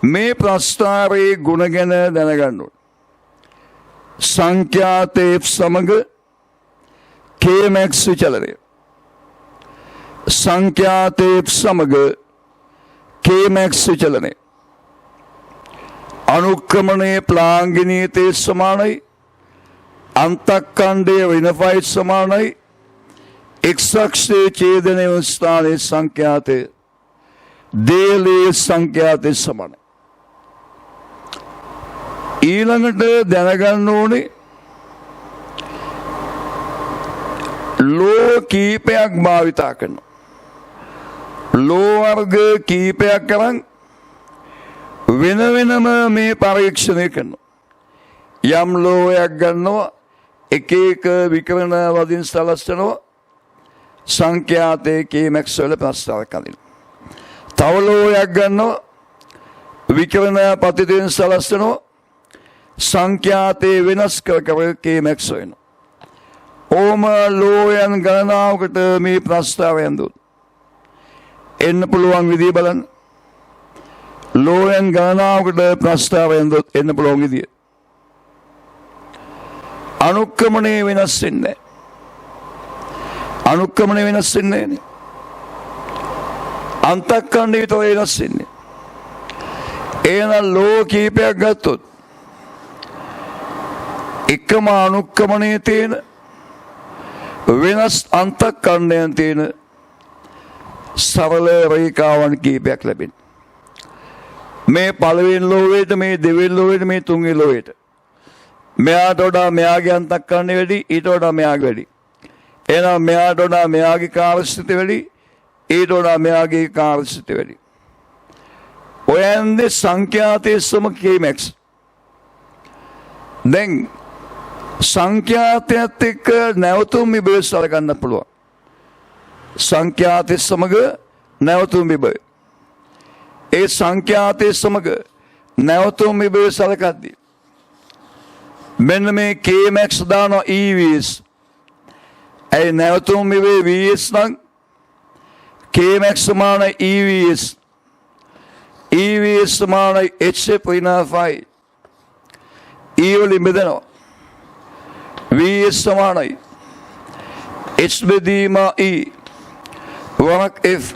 මේ ප්‍රස්ථාරයේ ගුණ ගැන දැනගන්න ඕන සංඛ්‍යාතයේ සමග Kmax විචලනය සංඛ්‍යාතයේ සමග Kmax විචලනය අනුක්‍රමණයේ ප්ලාංගිනීතයේ සමානයි අන්තක්ඛණ්ඩයේ ඍණ සමානයි X අක්ෂයේ ඡේදනය වන ස්ථානයේ සංඛ්‍යාතය දේලී සංඛ්‍යාතයේ සමානයි ඊළඟට දැනගන්න ඕනේ ලෝ කීපයක් භාවිතා කරනවා ලෝ වර්ග කීපයක් කරන් වෙන වෙනම මේ පරීක්ෂණය කරනවා යම් ලෝයක් ගන්නවා එක එක විකරණ වලින් සලස්වනවා සංඛ්‍යාතයේ Kmax වල ප්‍රස්තාව කරනවා තව ලෝයක් ගන්නවා විකරණ පද්ධතියෙන් සලස්වනවා සංඛ්‍යාතයේ වෙනස් කර Kmax වෙනවා ඕම ලෝයන් ගණනාවකට මේ ප්‍රස්තාවයන් දුන්න එන්න පුළුවන් විදිය බලන්න ලෝයන් ගණනාවකට ප්‍රස්තාවයන් දුන්න එන්න පුළුවන් විදිය අනුක්‍රමණය වෙනස් වෙන්නේ අනුක්‍රමණය වෙනස් වෙන්නේ නේ අන්තක්ඛණ්ඩය විතර වෙනස් වෙන්නේ එහෙනම් ලෝ කීපයක් ගත්තොත් එකම අනුක්‍රමණයේ තියෙන වෙනස් අන්තක්ඛණ්ඩයන් තියෙන සරල රේඛාවන් කීපයක් ලැබෙන මේ පළවෙනි ලෝවේට මේ දෙවෙනි ලෝවේට මේ තුන්වෙනි ලෝවේට මෙයාට වඩා මෙයාගේ අන්තක්ඛණ්ඩය වැඩි ඊට වඩා මෙයාගේ වැඩි එහෙනම් මෙයාට වඩා මෙයාගේ කාර්යසිත වැඩි ඊට වඩා මෙයාගේ කාර්යසිත වැඩි ඔය යන්නේ සංඛ්‍යාතයේ සම Kmax දැන් සංඛ්‍යාතයත් එක්ක නැවතුම් විභව සලකන්න පුළුවන් සංඛ්‍යාතයේ සමග නැවතුම් විභව ඒ සංඛ්‍යාතයේ සමග නැවතුම් විභව සලකද්දී මෙන්න මේ Kmax දානවා EVS ඒ නැවතුම් විභව VS නම් Kmax සමානයි EVS EVS සමානයි HF ඍණ ෆයි E වලින් බෙදනවා VS සමානයි H බෙදීම E වරක් F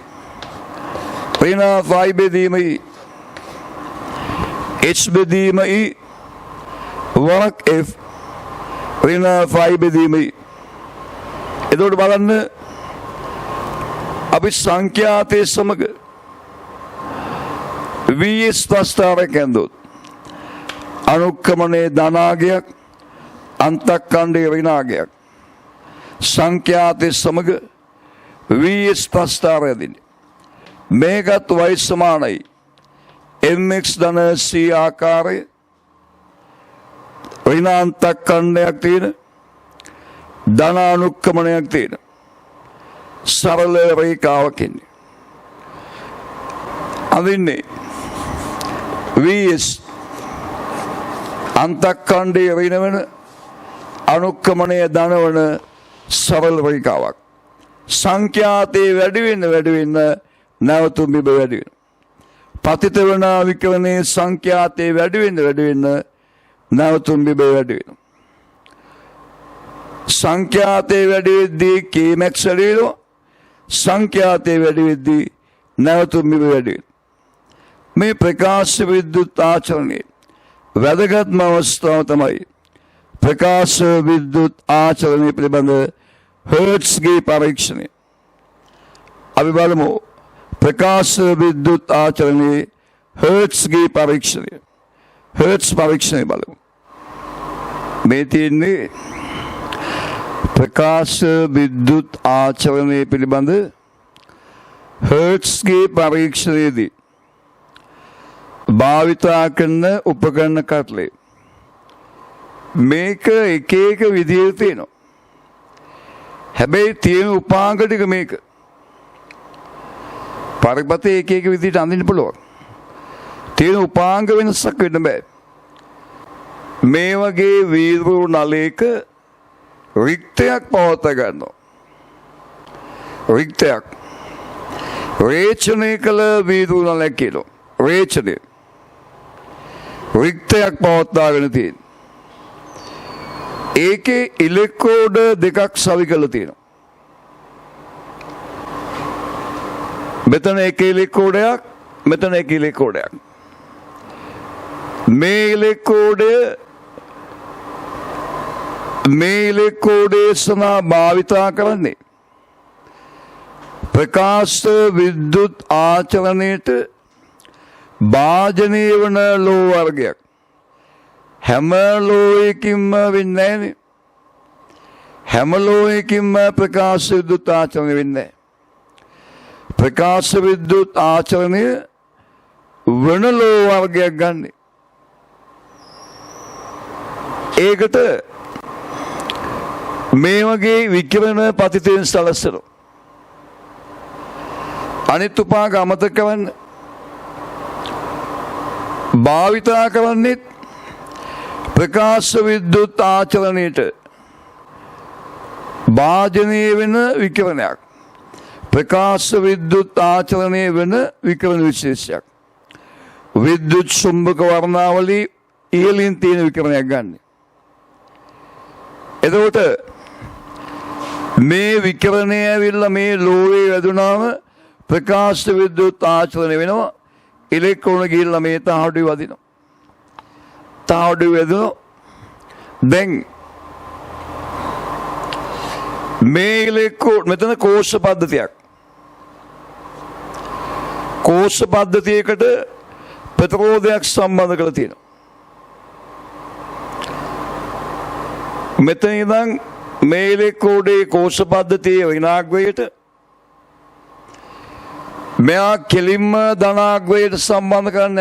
ඍණ ෆයි බෙදීම E H බෙදීම E වරක් F ඍණ ෆයි බෙදීම E එතකොට බලන්න අපි සංඛ්‍යාතයේ සමග VS ප්‍රස්තාවයක් ඇඳුවොත් අනුක්‍රමණයේ ධනාගයක් අන්තක්ඛණ්ඩයේ ඍණාගයක් සංඛ්‍යාතයේ සමග VS ප්‍රස්තාවය දෙන්නේ මේකත් y සමානයි mx ධන c ආකාරයේ ඍණ අන්තක්ඛණ්ඩයක් තියෙන ධන අනුක්‍රමණයක් තියෙන සරල රේඛාවක් ඉන්නේ අදින්නේ VS අන්තක්ඛණ්ඩයේ ඍණ වෙන අනුක්‍රමණයේ ධන වන සරල රේඛාවක් සංඛ්‍යාතයේ වැඩි වෙන්න නැවතුම් විභව වැඩි වෙනවා පතිත වන විකරණයේ සංඛ්‍යාතයේ වැඩි වෙන්න නැවතුම් විභව වැඩි වෙනවා සංඛ්‍යාතයේ වැඩි වෙද්දී Kmax වැඩි වෙනවා සංඛ්‍යාතය වැඩි වෙද්දී නැවතුම් මිල වැඩි වෙනවා. මේ ප්‍රකාශ විද්‍යුත් ආචරණයේ වැදගත්ම අවස්ථාව තමයි ප්‍රකාශ විද්‍යුත් ආචරණය පිළිබඳ හර්ට්ස්ගේ පරීක්ෂණය. අපි බලමු ප්‍රකාශ විද්‍යුත් ආචරණයේ හර්ට්ස්ගේ පරීක්ෂණය. හර්ට්ස් පරීක්ෂණය බලමු. මේ තියෙන්නේ ප්‍රකාශ විද්‍යුත් ආචරණය පිළිබඳ හර්ට්ස්ගේ පරීක්ෂණයේදී භාවිතා කරන උපකරණ කටලේ මේක එක එක විදිහට තියෙනවා. හැබැයි තියෙන උපාංග ටික මේක. පරිපතේ එක එක විදිහට අඳින්න පුළුවන්. තියෙන උපාංග වෙනසක් වෙන්න බෑ. මේ වගේ වීදුරු නලයක රික්තයක් පවත්වා ගන්නවා. රික්තයක්. රේචනය කළ වීදුරු නලයක් කියනවා. රේචනය. රික්තයක් පවත්වාගෙන තියෙන. ඒකේ ඉලෙක්ට්‍රෝඩ දෙකක් සවි කරලා තියෙනවා. මෙතන එක ඉලෙක්ට්‍රෝඩයක්, මෙතන එක ඉලෙක්ට්‍රෝඩයක්. මේ ඉලෙක්ට්‍රෝඩේ සඳහා භාවිතා කරන්නේ ප්‍රකාශ විද්‍යුත් ආචරණයට භාජනය වන ලෝ වර්ගයක්. හැම ලෝයකින්ම වෙන්නේ නැහැනේ. හැම ලෝයකින්ම ප්‍රකාශ විද්‍යුත් ආචරණය වෙන්නේ නැහැ. ප්‍රකාශ විද්‍යුත් ආචරණය වන ලෝ වර්ගයක් ගන්න. ඒකට මේ වගේ විකිරණ පතිතෙන් සලස්සනවා. අනිත් උපාංග අමතක කරන්න. භාවිතා කරන්නේ ප්‍රකාශ විද්‍යුත් ආචරණයට භාජනය වෙන විකිරණයක්. ප්‍රකාශ විද්‍යුත් ආචරණය වෙන විකිරණ විශේෂයක්. විද්‍යුත් චුම්බක වර්ණාවලී ඉහළින් තියෙන විකිරණයක් ගන්න. එතකොට මේ විකිරණය ඇවිල්ලා මේ ලෝවේ වැදුනාම ප්‍රකාශ විද්‍යුත් ආචරණය වෙනවා. ඉලෙක්ට්‍රෝන ගිහිල්ලා මේ තාහඩුවේ වදිනවා. තාහඩුවේ වැදුණා. දැන් මේ ඉලෙක්ට්‍රෝන මෙතන කෝෂ පද්ධතියක්. කෝෂ පද්ධතියකට ප්‍රතිරෝධයක් සම්බන්ධ කරලා තියෙනවා. මෙතන ඉඳන් මේ ඉලෙක්ට්‍රෝඩේ කෝෂ පද්ධතියේ ඍණාග්‍රයට මෙයා කෙලින්ම ධනාග්‍රයට සම්බන්ධ කරන්නේ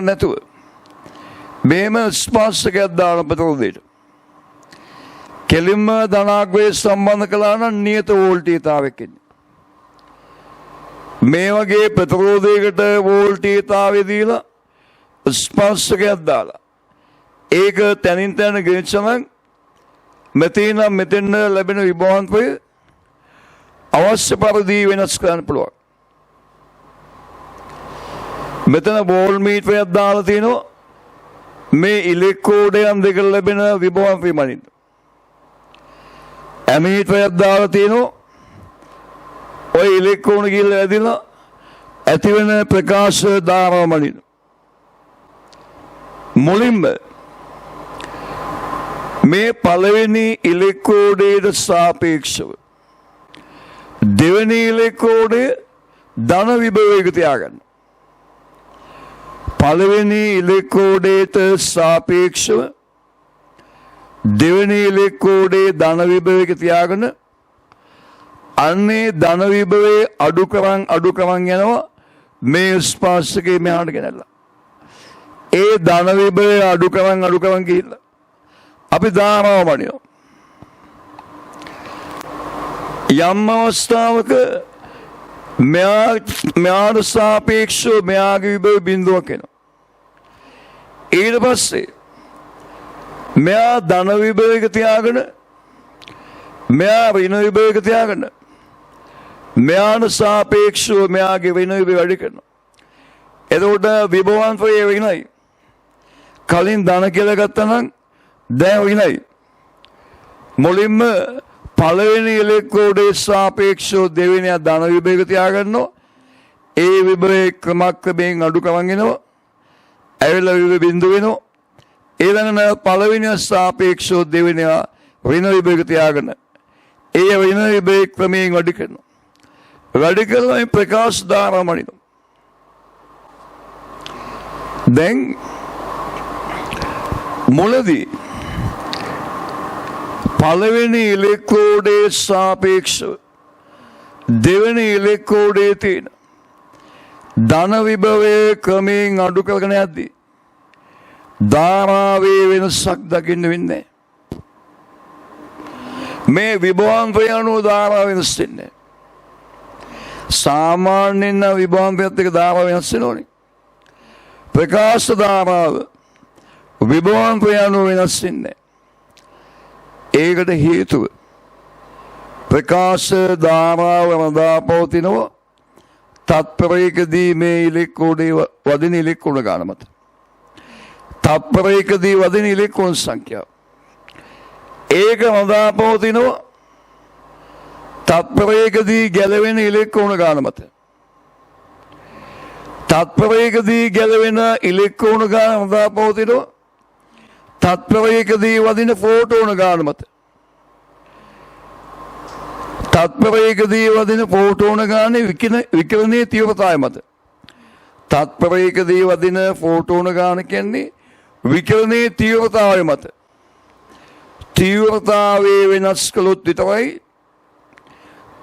නැතුව මෙහෙම ස්පර්ශකයක් දාන ප්‍රතිරෝධයට කෙලින්ම ධනාග්‍රයට සම්බන්ධ කළා නම් නියත වෝල්ටීයතාවයක් එන්නේ. මේ වගේ ප්‍රතිරෝධයකට වෝල්ටීයතාවය දීලා ස්පර්ශකයක් දාලා ඒක තනින් තන ගෙනිච්චම මෙතෙන් ලැබෙන විභවාන්තය අවශ්‍ය පරිදි වෙනස් කරන්න පුළුවන්. මෙතන වෝල් මීටරයක් දාලා තියෙනවා මේ ඉලෙක්ට්‍රෝඩයන් දෙක ලැබෙන විභවාන්තය මනින්න. ඇමීටරයක් දාලා තියෙනවා ඔය ඉලෙක්ට්‍රෝන ගිහිල්ලා ඇදිලා ඇති වෙන ප්‍රකාශ ධාරාව මනින්න. මුලින්ම මේ පළවෙනි ඉලෙක්ට්‍රෝඩයට සාපේක්ෂව දෙවෙනි ඉලෙක්ට්‍රෝඩය ධන විභවයක තියාගන්න. පළවෙනි ඉලෙක්ට්‍රෝඩයට සාපේක්ෂව දෙවෙනි ඉලෙක්ට්‍රෝඩයේ ධන විභවයක තියාගෙන අන්නේ ධන විභවයේ අඩු කරන් යනවා මේ ස්පර්ශකයේ මෙහාට ගෙනල්ලා. ඒ ධන විභවය අඩු කරන් ගිහිල්ලා අපි ධාරාව මනිනවා. යම් අවස්ථාවක මෙයාට සාපේක්ෂව මෙයාගේ විභව බිඳුවක් එනවා. ඊට පස්සේ මෙයා ධන විභවයක තියාගෙන මෙයා ඍණ විභවයක තියාගෙන මෙයාට සාපේක්ෂව මෙයාගේ ඍණ විභවය වැඩි කරනවා. එතකොට විභවාන්තය වෙනයි. කලින් ධන කියලා ගත්තා නම් දැන් ඍණයි. මුලින්ම පළවෙනි ඉලෙක්කෝඩේ සාපේක්ෂව දෙවෙනි ධන විභේග තියාගන්නවා. ඒ විභවයේ ක්‍රමක්‍රමයෙන් අඩු කරන් එනවා. ඇවිල්ලා විභව බිඳුව වෙනවා. ඊළඟට පළවෙනි සාපේක්ෂව දෙවෙනි ඍණ විභේග තියාගන්න. ඒ ඍණ විභේග ක්‍රමයෙන් වැඩි කරනවා. වැඩි කළා මේ ප්‍රකාශ ධාරාමණිනවා. දැන් මුලදී පළවෙනි ඉලෙක්කෝඩේ සාපේක්ෂව දෙවෙනි ඉලෙක්කෝඩේ තියෙන ධන විභවයේ ක්‍රමයෙන් අඩු කරගෙන යද්දී ධාරාවේ වෙනසක් දකින්න වෙන්නේ. මේ විභවාන්තය අනුව ධාරාව වෙනස් වෙන්නේ. සාමාන්‍යයෙන් විභවාන්තයත් එක්ක ධාරාව වෙනස් වෙනෝනේ. ප්‍රකාශ ධාරාව විභවාන්තය අනුව වෙනස් වෙන්නේ. ඒකට හේතුව ප්‍රකාශ ධාරාව රඳා පවතිනවා තත්පරයකදී මේ ඉලෙක්කෝඩේ වදින ඉලෙක්කෝණ ගාන මත. තත්පරයකදී වදින ඉලෙක්කෝණ සංඛ්‍යාව. ඒක රඳා පවතිනවා තත්පරයකදී ගැලවෙන ඉලෙක්කෝණ ගාන මත. තත්පරයකදී ගැලවෙන ඉලෙක්කෝණ ගාන රඳා පවතිනවා තත්පරයකදී වදින ෆෝටෝන ගාන මත. තත්පරයකදී වදින ෆෝටෝන ගානේ විකිරණයේ තීව්‍රතාවය මත. තත්පරයකදී වදින ෆෝටෝන ගාන කියන්නේ විකිරණයේ තීව්‍රතාවය මත. තීව්‍රතාවයේ වෙනස් කළොත් විතරයි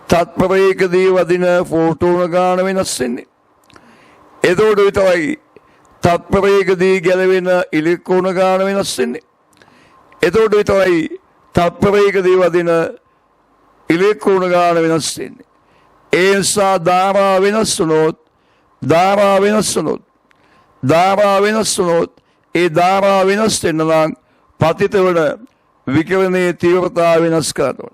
තත්පරයකදී වදින ෆෝටෝන ගාන වෙනස් වෙන්නේ. එතකොට විතරයි තත්පරයකදී ගැලවෙන ඉලෙක්කෝණ ගාන වෙනස් වෙන්නේ. එතකොට විතරයි තත්පරයකදී වදින ඉලෙක්කෝණ ගාන වෙනස් වෙන්නේ. ඒ නිසා ධාරා වෙනස් වුණොත් ඒ ධාරා වෙනස් වෙන්න නම් පතිත වන විකිරණයේ තීව්‍රතාව වෙනස් කරනවා.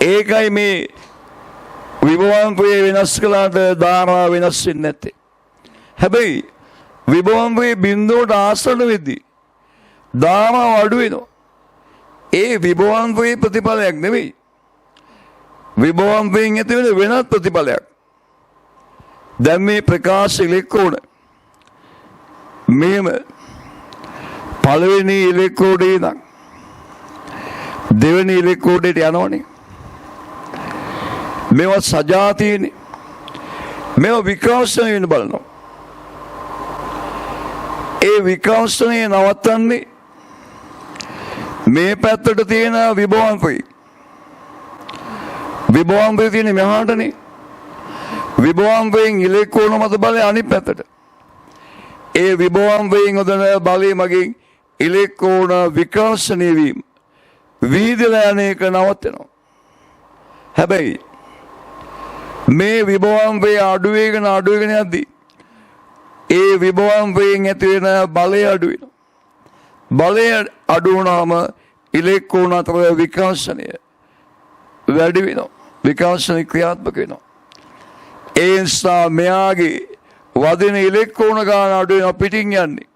ඒකයි මේ විභවාන්තයේ වෙනස් කළාට ධාරා වෙනස් වෙන්නේ නැත්තේ. හැබැයි විභවාන්තයේ බිඳුවට ආසන්න වෙද්දී ධාරාව අඩු වෙනවා. ඒ විභවාන්තයේ ප්‍රතිඵලයක් නෙවෙයි. විභවාන්තයෙන් ඇති වෙන වෙනත් ප්‍රතිඵලයක්. දැන් මේ ප්‍රකාශ ඉලෙක්කෝණ මෙහෙම පළවෙනි ඉලෙක්කෝඩේ ඉඳන් දෙවෙනි ඉලෙක්කෝඩේට යනවනේ. මේවා සජාතීයනේ. මේවා විකාශනය වෙන බලනවා. ඒ විකාශනය නවත්තන්නේ මේ පැත්තට තියෙන විභවාන්තය. විභවාන්තය තියෙන මෙහාටනේ. විභවාන්තයෙන් ඉලෙක්කෝණ මත බලය අනිත් පැත්තට. ඒ විභවාන්තයෙන් උදන බලය මගින් ඉලෙක්කෝණ විකාශනය වීම වීදිලා යන එක නවත්තනවා. හැබැයි මේ විභවාන්තය අඩුවේගෙන යද්දී ඒ විභවාන්තයෙන් ඇති වෙන බලය අඩු වෙනවා. බලය අඩු වුණාම ඉලෙක්කෝණ අතර විකාශනය වැඩි වෙනවා. විකාශනය ක්‍රියාත්මක වෙනවා. ඒ නිසා මෙයාගේ වදින ඉලෙක්කෝණ ගාන අඩු වෙනවා පිටින් යන්නේ.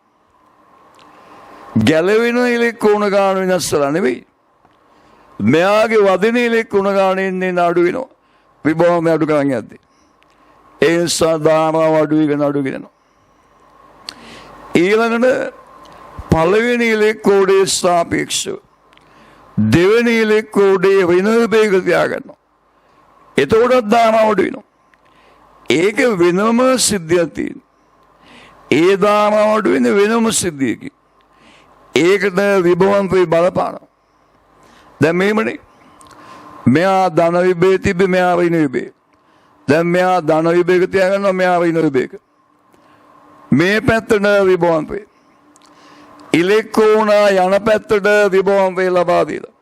ගැලවෙන ඉලෙක්කෝණ ගාන වෙනස් වෙලා නෙවෙයි. මෙයාගේ වදින ඉලෙක්කෝණ ගාන එන්නේ අඩු වෙනවා. විභවය අඩු කරන් යද්දී. ඒ නිසා ධාරාව අඩු වෙනවා. ඊළඟට පළවෙනි ඉලෙක්කෝඩේ සාපේක්ෂව දෙවෙනි ඉලෙක්කෝඩේ ඍණ විභේග තියාගන්නවා. එතකොටත් ධාරාව අඩු වෙනවා. ඒක වෙනම සිද්ධියක් තියෙනවා. ඒ ධාරාව අඩු වෙන වෙනම සිද්ධියකින්. ඒකට විභවාන්තය බලපානවා. දැන් මේමනේ මෙයා ධන විභේග තිබ්බේ මෙයා ඍණ විභේග. දැන් මෙයා ධන විභේග තියාගන්නවා මෙයා ඍණ විභේග. මේ පැත්තට විභවාන්තය. ඉලෙක්කෝණ යන පැත්තට විභවාන්තය ලබා දීලා.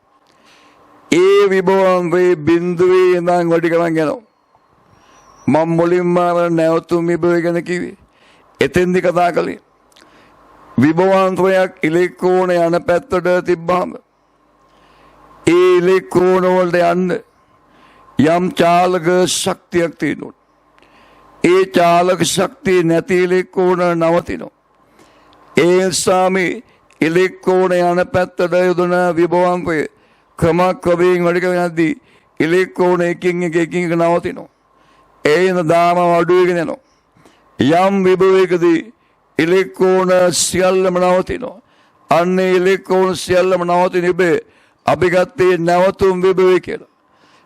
ඒ විභවාන්තය බිඳුවේ ඉඳන් වැඩි කරන් යනවා. මම මුලින්ම නැවතුම් විභවය ගැන කිව්වේ. එතෙන්දි කතා කළේ. විභවාන්තයක් ඉලෙක්කෝණ යන පැත්තට තිබ්බාම ඒ ඉලෙක්කෝණ වලට යන්න යම් චාලක ශක්තියක් තියෙනවා. ඒ චාලක ශක්තිය නැති ඉලෙක්කෝණ නවතිනවා. ඒ නිසා මේ ඉලෙක්ට්‍රෝන යන පැත්තට යොදන විභවාංකය ක්‍රමක්‍රමයෙන් වැඩි කරගෙන යද්දී ඉලෙක්ට්‍රෝන එකින් එක නවතිනවා. ඒන දාම අඩු වෙගෙන යනවා. යම් විභවයකදී ඉලෙක්ට්‍රෝන සියල්ලම නවතිනවා. අන්නේ ඉලෙක්ට්‍රෝන සියල්ලම නවතින ඉබේ අපි ගත්තේ නැවතුම් විභවය කියලා.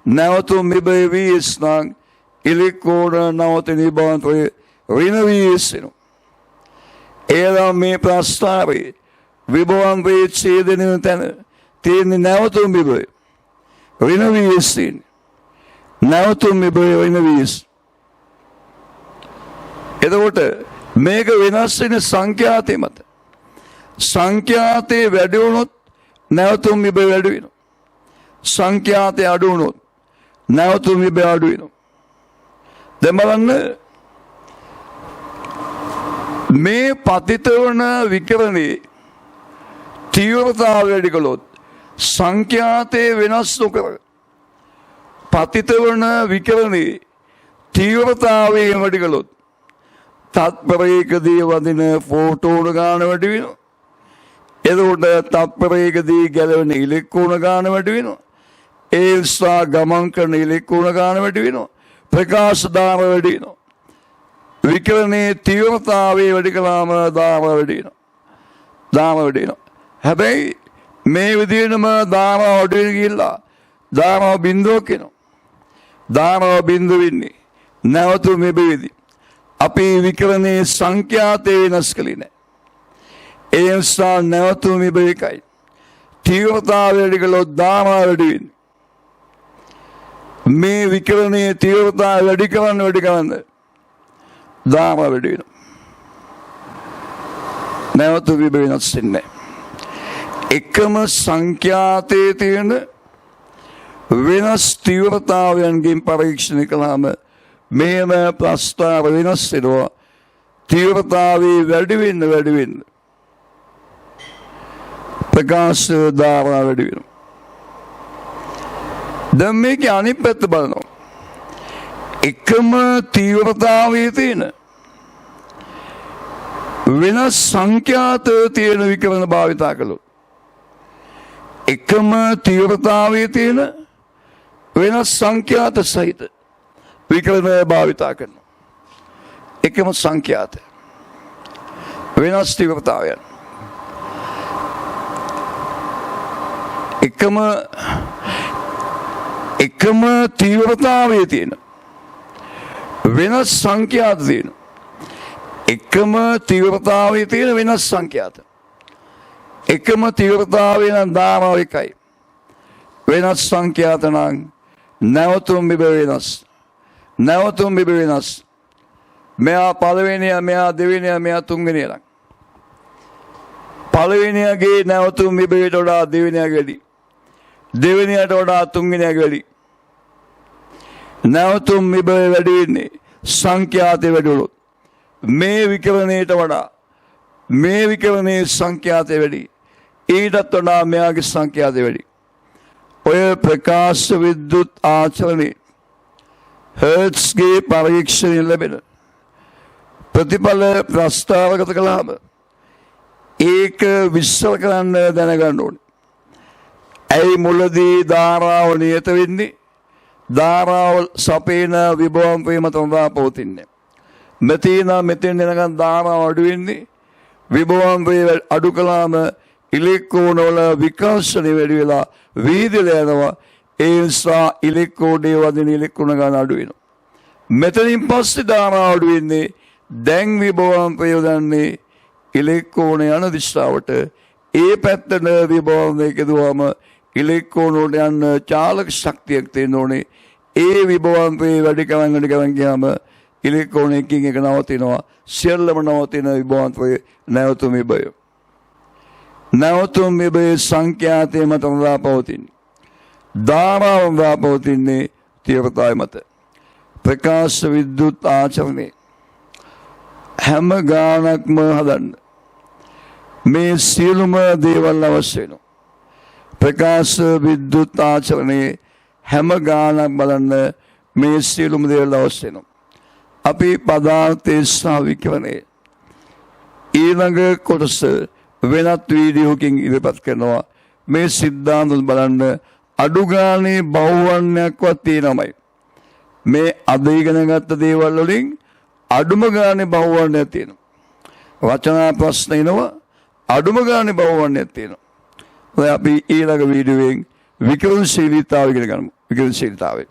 නැවතුම් විභවය වීස් නම් ඉලෙක්ට්‍රෝන නවතින විභවාංකය ඍණ වීස් වෙනවා. ඒලා මේ ප්‍රස්තාවයේ විභවාංකයේ ඡේදනය තැන තියෙන නැවතුම් විභවය ඍණ වීස් තියෙන්නේ. නැවතුම් විභවය ඍණ වීස්. එතකොට මේක වෙනස් වෙන සංඛ්‍යාතය මත. සංඛ්‍යාතේ වැඩි වුණොත් නැවතුම් විභවය වැඩි වෙනවා. සංඛ්‍යාතේ අඩු වුණොත් නැවතුම් විභවය අඩු වෙනවා. දැන් බලන්න මේ පතිත වන විකිරණේ තීව්‍රතාවය වැඩි කළොත් සංඛ්‍යාතේ වෙනස් නොකර පතිත වන විකිරණේ තීව්‍රතාවය වැඩි කළොත් තත්පරයකදී වදින ෆෝටෝන ගාන වැඩි වෙනවා. එතකොට තත්පරයකදී ගැලවෙන ඉලෙක්ට්‍රෝන ගාන වැඩි වෙනවා. ඒ නිසා ගමන් කරන ඉලෙක්ට්‍රෝන ගාන වැඩි වෙනවා. ප්‍රකාශ දාම වැඩි වෙනවා. විකිරණයේ තීව්‍රතාවය වැඩි කළාම දාම වැඩි වෙනවා. දාම වැඩි වෙනවා. හැබැයි මේ විදිහටම දාම අඩු වෙන ගිහිල්ලා දාම බිඳුවක් එනවා. දාම බිඳුව වෙන්නේ නැවතුම් මෙබෙවිදී අපි විකිරණයේ සංඛ්‍යාතය වෙනස් කළේ නැහැ. ඒ නිසා නැවතුම් විභවයකයි තීව්‍රතාවය වැඩි කළොත් දාම වැඩි වෙන්නේ. මේ විකිරණයේ තීව්‍රතාවය වැඩි කරන්න දාම වැඩි වෙනවා. නැවතුම් විභවය වෙනස් වෙන්නේ නැහැ. එකම සංඛ්‍යාතයේ තියෙන වෙනස් තීව්‍රතාවයන්ගෙන් පරීක්ෂණය කළාම මේම ප්‍රස්තාව වෙනස් වෙනවා. තීව්‍රතාවයේ වැඩි වෙන්න ප්‍රකාශ දාම වැඩි වෙනවා. දැන් මේකේ අනිත් පැත්ත බලනවා. එකම තීව්‍රතාවයේ තියෙන වෙනස් සංඛ්‍යාත තියෙන විකිරණ භාවිතා කළොත් එකම තීව්‍රතාවයේ තියෙන වෙනස් සංඛ්‍යාත සහිත විකිරණ භාවිතා කරනවා. එකම සංඛ්‍යාත වෙනස් තීව්‍රතාවයන් එකම තීව්‍රතාවයේ තියෙන වෙනස් සංඛ්‍යාත තියෙන එකම තීව්‍රතාවයේ තියෙන වෙනස් සංඛ්‍යාත එකම තීව්‍රතාවය නම් දාම එකයි. වෙනස් සංඛ්‍යාත නම් නැවතුම් විභව වෙනස්. නැවතුම් විභව වෙනස්. මෙයා පළවෙනිය, මෙයා දෙවෙනිය, මෙයා තුන්වෙනිය නම් පළවෙනියගේ නැවතුම් විභවයට වඩා දෙවෙනියගේ වැඩි. දෙවෙනියට වඩා තුන්වෙනියගේ වැඩි. නැවතුම් විභවය වැඩි වෙන්නේ සංඛ්‍යාතය වැඩි වුණොත්. මේ විකිරණයට වඩා මේ විකිරණයේ සංඛ්‍යාතය වැඩි. ඊටත් වඩා මෙයාගේ සංඛ්‍යාතය වැඩි. ඔය ප්‍රකාශ විද්‍යුත් ආචරණේ හර්ට්ස්ගේ පරීක්ෂණය ලැබෙන ප්‍රතිඵල ප්‍රස්තාවගත කළාම ඒක විශ්ල කරන්න දැනගන්න ඕනේ. ඇයි මුලදී ධාරාව නියත වෙන්නේ? ධාරාව සපේන විභවාංකය මත පවතින්නේ. මෙතෙන් එනකන් ධාරාව අඩු වෙන්නේ. විභවාංකය අඩු කළාම ඉලෙක්ට්‍රෝන වල විකර්ෂණය වැඩි වෙලා වීදිලා යනවා. ඒ නිසා ඉලෙක්ට්‍රෝනයේ වදින ඉලෙක්ට්‍රෝන ගන්න අඩු වෙනවා. මෙතනින් පස්සේ ධාරාව අඩු වෙන්නේ. දැන් විභවාංකය යොදන්නේ ඉලෙක්ට්‍රෝන යන දිශාවට. ඒ පැත්තට විභවාංකය කෙදුවාම ඉලෙක්ට්‍රෝන වලට යන චාලක ශක්තියක් තියෙන්න ඕනේ. ඒ විභවාංකය වැඩි කරන් ගියාම ඉලෙක්ට්‍රෝන එකකින් එක නවතිනවා. සියල්ලම නවතින විභවාංකය නැවතුම් විභවය. නැවතුම් විභවයේ සංඛ්‍යාතය මත පවතින්නේ. ධාරාව පවතින්නේ තීව්‍රතාවය මත. ප්‍රකාශ විද්‍යුත් ආචරණේ හැම ගානක්ම හදන්න මේ සියලුම දේවල් අවශ්‍ය වෙනවා. ප්‍රකාශ විද්‍යුත් ආචරණේ හැම ගානක් බලන්න මේ සියලුම දේවල් අවශ්‍ය වෙනවා. අපි පදාර්ථයේ සහ විකිරණයේ ඊළඟ කොටස වෙනත් වීඩියෝකින් ඉදිරිපත් කරනවා. මේ සිද්ධාන්ත බලන්න අඩු ගානේ බහුවර්ණයක්වත් තියෙනමයි. මේ අද ඉගෙන ගත්ත දේවල් වලින් අඩුම ගානේ බහුවර්ණයක් තියෙනවා. වචනා ප්‍රශ්න එනවා අඩුම ගානේ බහුවර්ණයක් තියෙනවා. ඔය අපි ඊළඟ වීඩියෝවෙන් විකරණශීලීතාවය ඉගෙන ගමු. විකරණශීලීතාවය